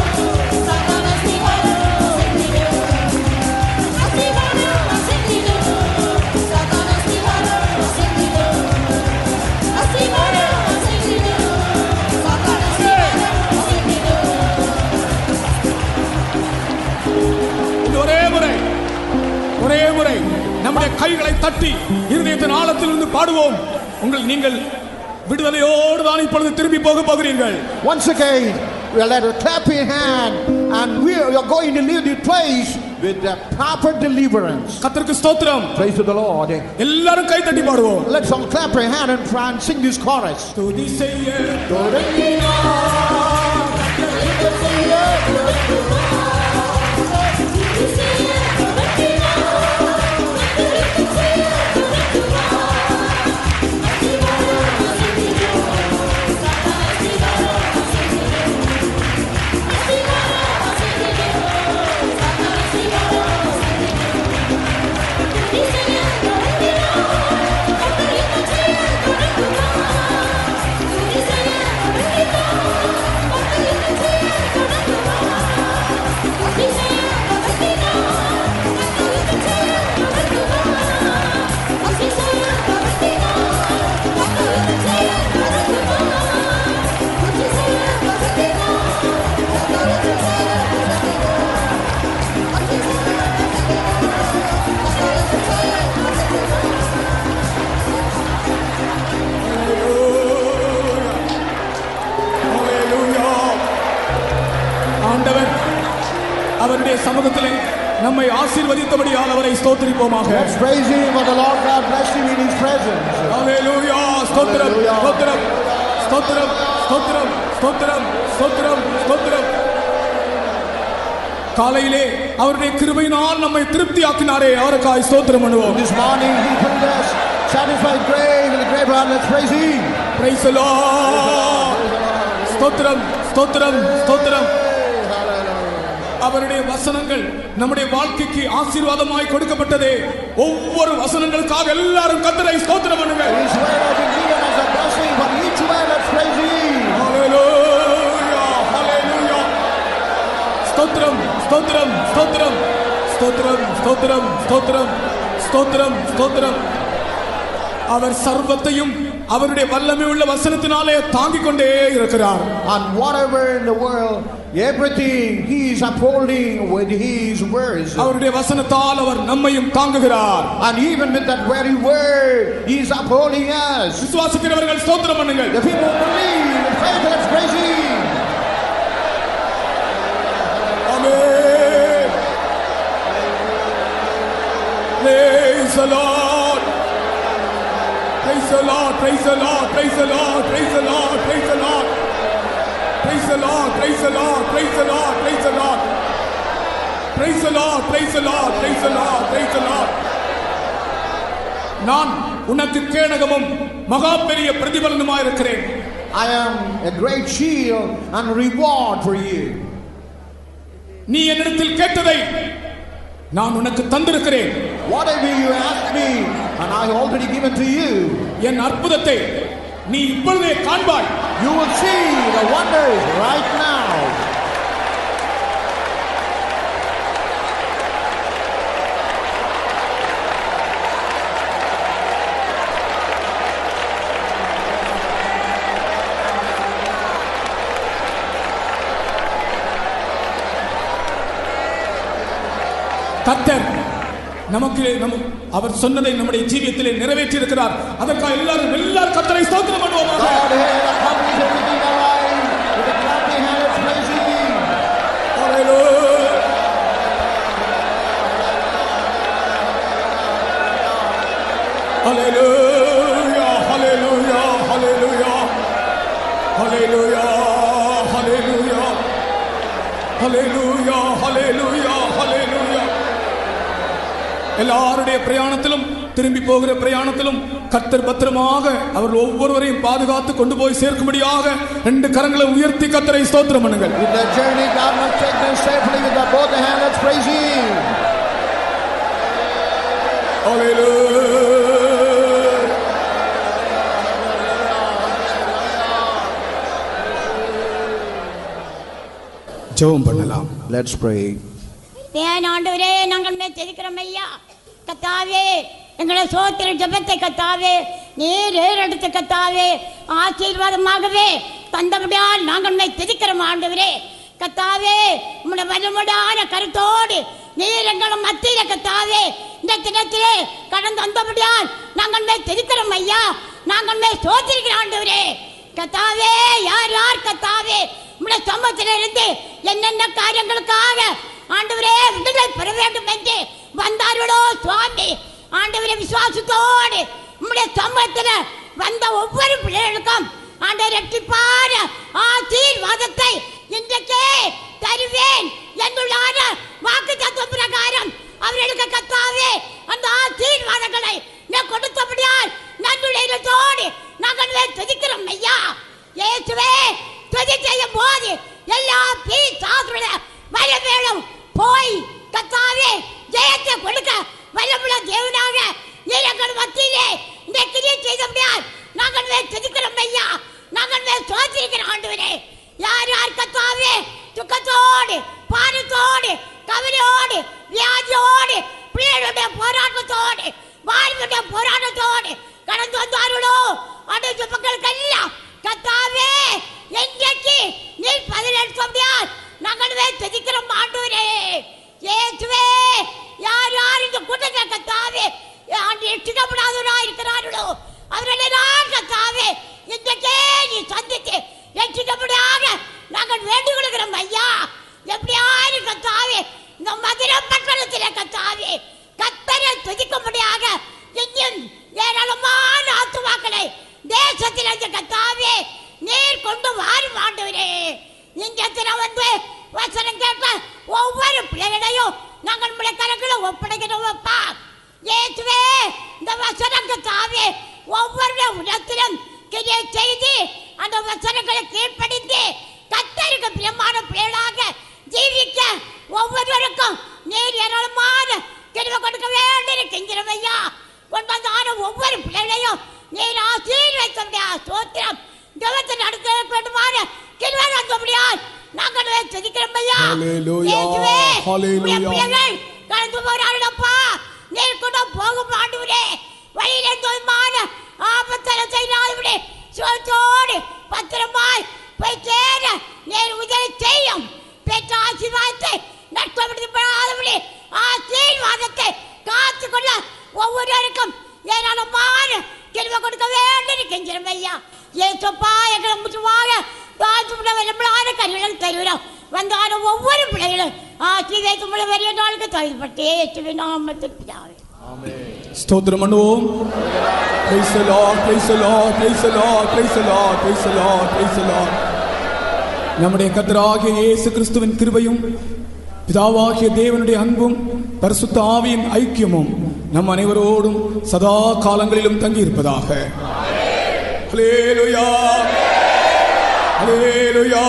சகல ஆசீர்வாதம் அசைந்திடும். ஆசீர்வாதம் அசைந்திடும் சகல ஆசீர்வாதம் அசைந்திடும். ஆசீர்வாதம் அசைந்திடும் சகல ஆசீர்வாதம் அசைந்திடும். இந்த ஒரே முறை நம்முடைய கைகளை தட்டி இருதயத்தின் ஆழத்திலிருந்து பாடுவோம். நீங்கள் விடுதலையோடு தான் இப்பொழுது திரும்பி போக போகிறீர்கள். Once again, we'll let us clap your hand, and we are going to leave the place with the proper deliverance. கர்த்தருக்கு ஸ்தோத்திரம். Praise to the Lord. எல்லாரும் கை தட்டி பாடுவோம். Let's all clap your hand and try and sing this chorus. துதி செய்ய தொடங்கினார் யுத்தம் செய்ய தொடங்குவார். துதி செய்ய தொடங்கினார் யுத்தம் செய்ய தொடங்குவார். ஆசீர்வாதம் அசைந்திடும் சகல ஆசீர்வாதம் அசைந்திடும். ஆசீர்வாதம் அசைந்திடும் சகல ஆசீர்வாதம் அசைந்திடும். துதி செய்ய தொடங்கினார் யுத்தம் செய்ய தொடங்குவார். துதி செய்ய தொடங்கினார் நம்மை ஆசீர்வதித்தபடியால் அவரை ஸ்தோத்திரிப்போமாக. Let's praise him for the Lord God bless him in his presence. ஹalleluya. ஸ்தோத்திரம் ஸ்தோத்திரம் ஸ்தோத்திரம் ஸ்தோத்திரம் ஸ்தோத்திரம் ஸ்தோத்திரம் ஸ்தோத்திரம். காலையிலே அவருடைய கிருபையினால் நம்மை திருப்தியாக்கினாரே, அவருக்காய் ஸ்தோத்திரம் பண்ணுவோம். This morning he filled us satisfied grave with a great heart. Let's praise him. Praise the Lord. ஸ்தோத்திரம் ஸ்தோத்திரம் ஸ்தோத்திரம். அவருடைய வசனங்கள் நம்முடைய வாழ்க்கைக்கு ஆசீர்வாதமாய் கொடுக்கப்பட்டதே. ஒவ்வொரு வசனங்களுக்காக எல்லாரும் கர்த்தரை ஸ்தோத்திரம் பண்ணுங்க. His word has been given as a blessing for each one. Let's praise him. Hallelujah, hallelujah. ஸ்தோத்திரம் ஸ்தோத்திரம் ஸ்தோத்திரம் ஸ்தோத்திரம் ஸ்தோத்திரம் ஸ்தோத்திரம் ஸ்தோத்திரம் ஸ்தோத்திரம். அவர் சர்வத்தையும் அவருடைய வல்லமை உள்ள வசனத்தினாலே தாங்கிக் கொண்டே இருக்கிறார். And whatever in the world, everything he is upholding with his words. அவருடைய வசனத்தால் அவர் நம்மையும் தாங்குகிறார். And even with that very word, he is upholding us. விசுவாசிக்கிறவர்கள் ஸ்தோத்திரம் பண்ணுங்கள். The people who believe in faith, let's praise him. Amen. Praise the Lord. Praise the Lord. Praise the Lord. Praise the Lord. Praise the Lord. Praise the Lord. Praise the Lord. Praise the Lord. Praise the Lord. Praise the Lord. Praise the Lord. Praise the Lord. Praise the Lord. Praise the Lord. நான் உனக்கு கேடகமும் மகா பெரிய பிரதிபலனுமாய் இருக்கிறேன். I am a great shield and reward for you. நீ என்னிடத்தில் கேட்டதை நான் உனக்கு தந்திருக்கிறேன். Whatever you ask me, and I have already given to you. என் அற்புதத்தை நீ இப்பொழுதே காண்பாய். You will see the wonders right now. கர்த்தர் நமக்கு அவர் சொன்னதை நம்முடைய ஜீவியத்திலே நிறைவேற்றி இருக்கிறார். அதற்காக எல்லாரும் கர்த்தரை ஸ்தோத்திரம் பண்ணுவோமாக. God has accomplished everything in our life. With a clapping hand, let's praise him. Hallelujah. Hallelujah. Hallelujah. Hallelujah. Hallelujah. Hallelujah. Hallelujah. Hallelujah. Hallelujah. எல்லாருடைய பிரயாணத்திலும் திரும்பி போகிற பிரயாணத்திலும் கர்த்தர் பத்திரமாக அவர் ஒவ்வொருவரையும் பாதுகாத்து கொண்டு போய் சேர்க்கும்படியாக ரெண்டு கரங்களை உயர்த்தி கர்த்தரை ஸ்தோத்திரம் பண்ணுங்கள். With the journey, God must take them safely with the both hands. Let's praise him. Hallelujah. ஜெபம் பண்ணலாம். Let's pray. ஆண்டவரே, நாங்கள் தெரிக்கிறோம் ஐயா. கத்தாவே, எங்களை சோத்திர ஜபத்தை கத்தாவே நீர் ஏறெடுத்து கத்தாவே ஆசீர்வாதமாகவே தந்தபடியால் நாங்கள் தெரிக்கிறோம் ஆண்டவரே. கத்தாவே, உம்முடைய வல்லமையான கருத்தோடு நீர் எங்கள் மத்தியில கத்தாவே இந்த தினத்திலே கடந்து வந்தபடியால் நாங்கள் தெரிக்கிறோம் ஐயா. நாங்கள் சோத்திருக்கிறோம் ஆண்டவரே. கத்தாவே, யார் யார் கத்தாவே உம்முடைய சமூகத்தில் இருந்து என்னென்ன காரியங்களுக்காக ஆண்டவரே விடுதலை பெற வேண்டும் என்று வந்தார்களோ சுவாமி, ஆண்டவரே விசுவாசத்தோடு உம்முடைய சமூகத்தில் வந்த ஒவ்வொரு பிள்ளைகளுக்கும் ஆண்டவர் இரட்டிப்பான ஆசீர்வாதத்தை இன்றைக்கே தருவேன் என்னுள்ளான வாக்குத்தத்த பிரகாரம் அவர்களுக்கு கத்தாவே அந்த ஆசீர்வாதங்களை நான் கொடுத்தபடியால் நன்னுடையத்தோடு நாங்கள் துதிக்கிறோம் ஐயா. இயேசுவே, துதி செய்யும் போது எல்லா பிசாசுடைய வல்லமையும் போய் கத்தாவே ஜெயத்தை கொடுக்க வல்லமுள்ள தேவனாக நீர் எங்கள் மத்தியிலே இந்த கிரியை செய்தபடியால் நாங்கள் துதிக்கிறோம் ஐயா. நாங்கள் சோதிக்கிறோம் ஆண்டவரே. யார் யார் கத்தாவே துக்கத்தோடு பாரத்தோடு கவலையோடு வியாதியோடு பிள்ளைகளுடைய போராட்டத்தோடு வாழ்வுடைய போராட்டத்தோடு கடந்து வந்தார்களோ அனைத்து மக்களுக்கெல்லாம் கத்தாவே இன்றைக்கு நீர் பதிலளிக்க முடியாது நாங்கள் துதிக்கிறோம் ஆண்டவரே. இயேசுவே, யார் யார் இந்த கூட்டத்தை கத்தாவே ரட்சிக்கப்படாதவரா இருக்கிறார்களோ அவர்களெல்லாம் கத்தாவே இன்றைக்கே நீ சந்தித்து ரட்சிக்கப்படாக நாங்கள் வேண்டிக் கொள்கிறோம் ஐயா. எப்படியாவது கத்தாவே இந்த மதுரை பட்டணத்திலே கர்த்தாவே கர்த்தரை துதிக்கும்படியாக இன்னும் ஏராளமான ஆத்துமாக்களை தேசத்திலே கர்த்தாவே நீர் கொண்டு வாரும் ஆண்டவரே. இங்கே வந்து வசனம் கேட்ட ஒவ்வொரு பிள்ளைகளையும் நாங்கள் நம்முடைய கரங்களை ஒப்படைக்கிறோம் அப்பா. இயேசுவே இந்த வசனம் கர்த்தாவே ஒவ்வொரு உலகத்திலும் கிரியை செய்து அந்த வசனங்களை கீழ்ப்படிந்து கர்த்தருக்கு பிரியமான பிள்ளைகளாக ஜீவிக்க ஒவ்வொருவருக்கும் நீர் ஏராளமான கிருபை கொடுக்க வேண்டியிருக்கின்றோம் ஐயா. கொண்டான ஒவ்வொரு பிள்ளைகளையும் நீர் ஆசீர்வதிக்க ஸ்தோத்திரம். தேவத்தை நடத்த வேண்டுமான கிருபை நடத்தபடியால் நாங்கள் துதிக்கிறோம் ஐயா. இயேசுவே பிள்ளைகள் கடந்து போறார்களப்பா. நீர் கூட போகும் ஆண்டவரே. வழியிலே தோல்மான ஆபத்தான செய்யாதபடி சுகத்தோடு பத்திரமாய் போய் சேர நீர் உதவி செய்யும். பெற்ற ஆசீர்வாதத்தை நஷ்டப்படுத்தப்படாதபடி ஆசீர்வாதத்தை காத்துக்கொள்ள ஒவ்வொருவருக்கும் ஏராளமான கிருபை கொடுக்க வேண்டியிருக்கின்றோம் ஐயா. ஏசப்பா எங்களை முற்றுவாக விளம்பரான கருவிகள் தருகிறோம். வந்தான ஒவ்வொரு பிள்ளைகளும் ஆசீர்வாதமுள்ள பெரிய நாளுக்கு தகுதிப்பட்டு இயேசுவின் நாமத்தில் பிதாவே. ஸ்தோத்திரம் பண்ணுவோம். Praise the Lord, praise the Lord, praise the Lord, praise the Lord, praise the Lord, praise the Lord. நம்முடைய கர்த்தராகிய இயேசு கிறிஸ்துவின் கிருபையும் பிதாவாகிய தேவனுடைய அன்பும் பரிசுத்த ஆவியின் ஐக்கியமும் நம் அனைவரோடும் சதா காலங்களிலும் தங்கி இருப்பதாக. ஹல்லேலூயா, ஹல்லேலூயா.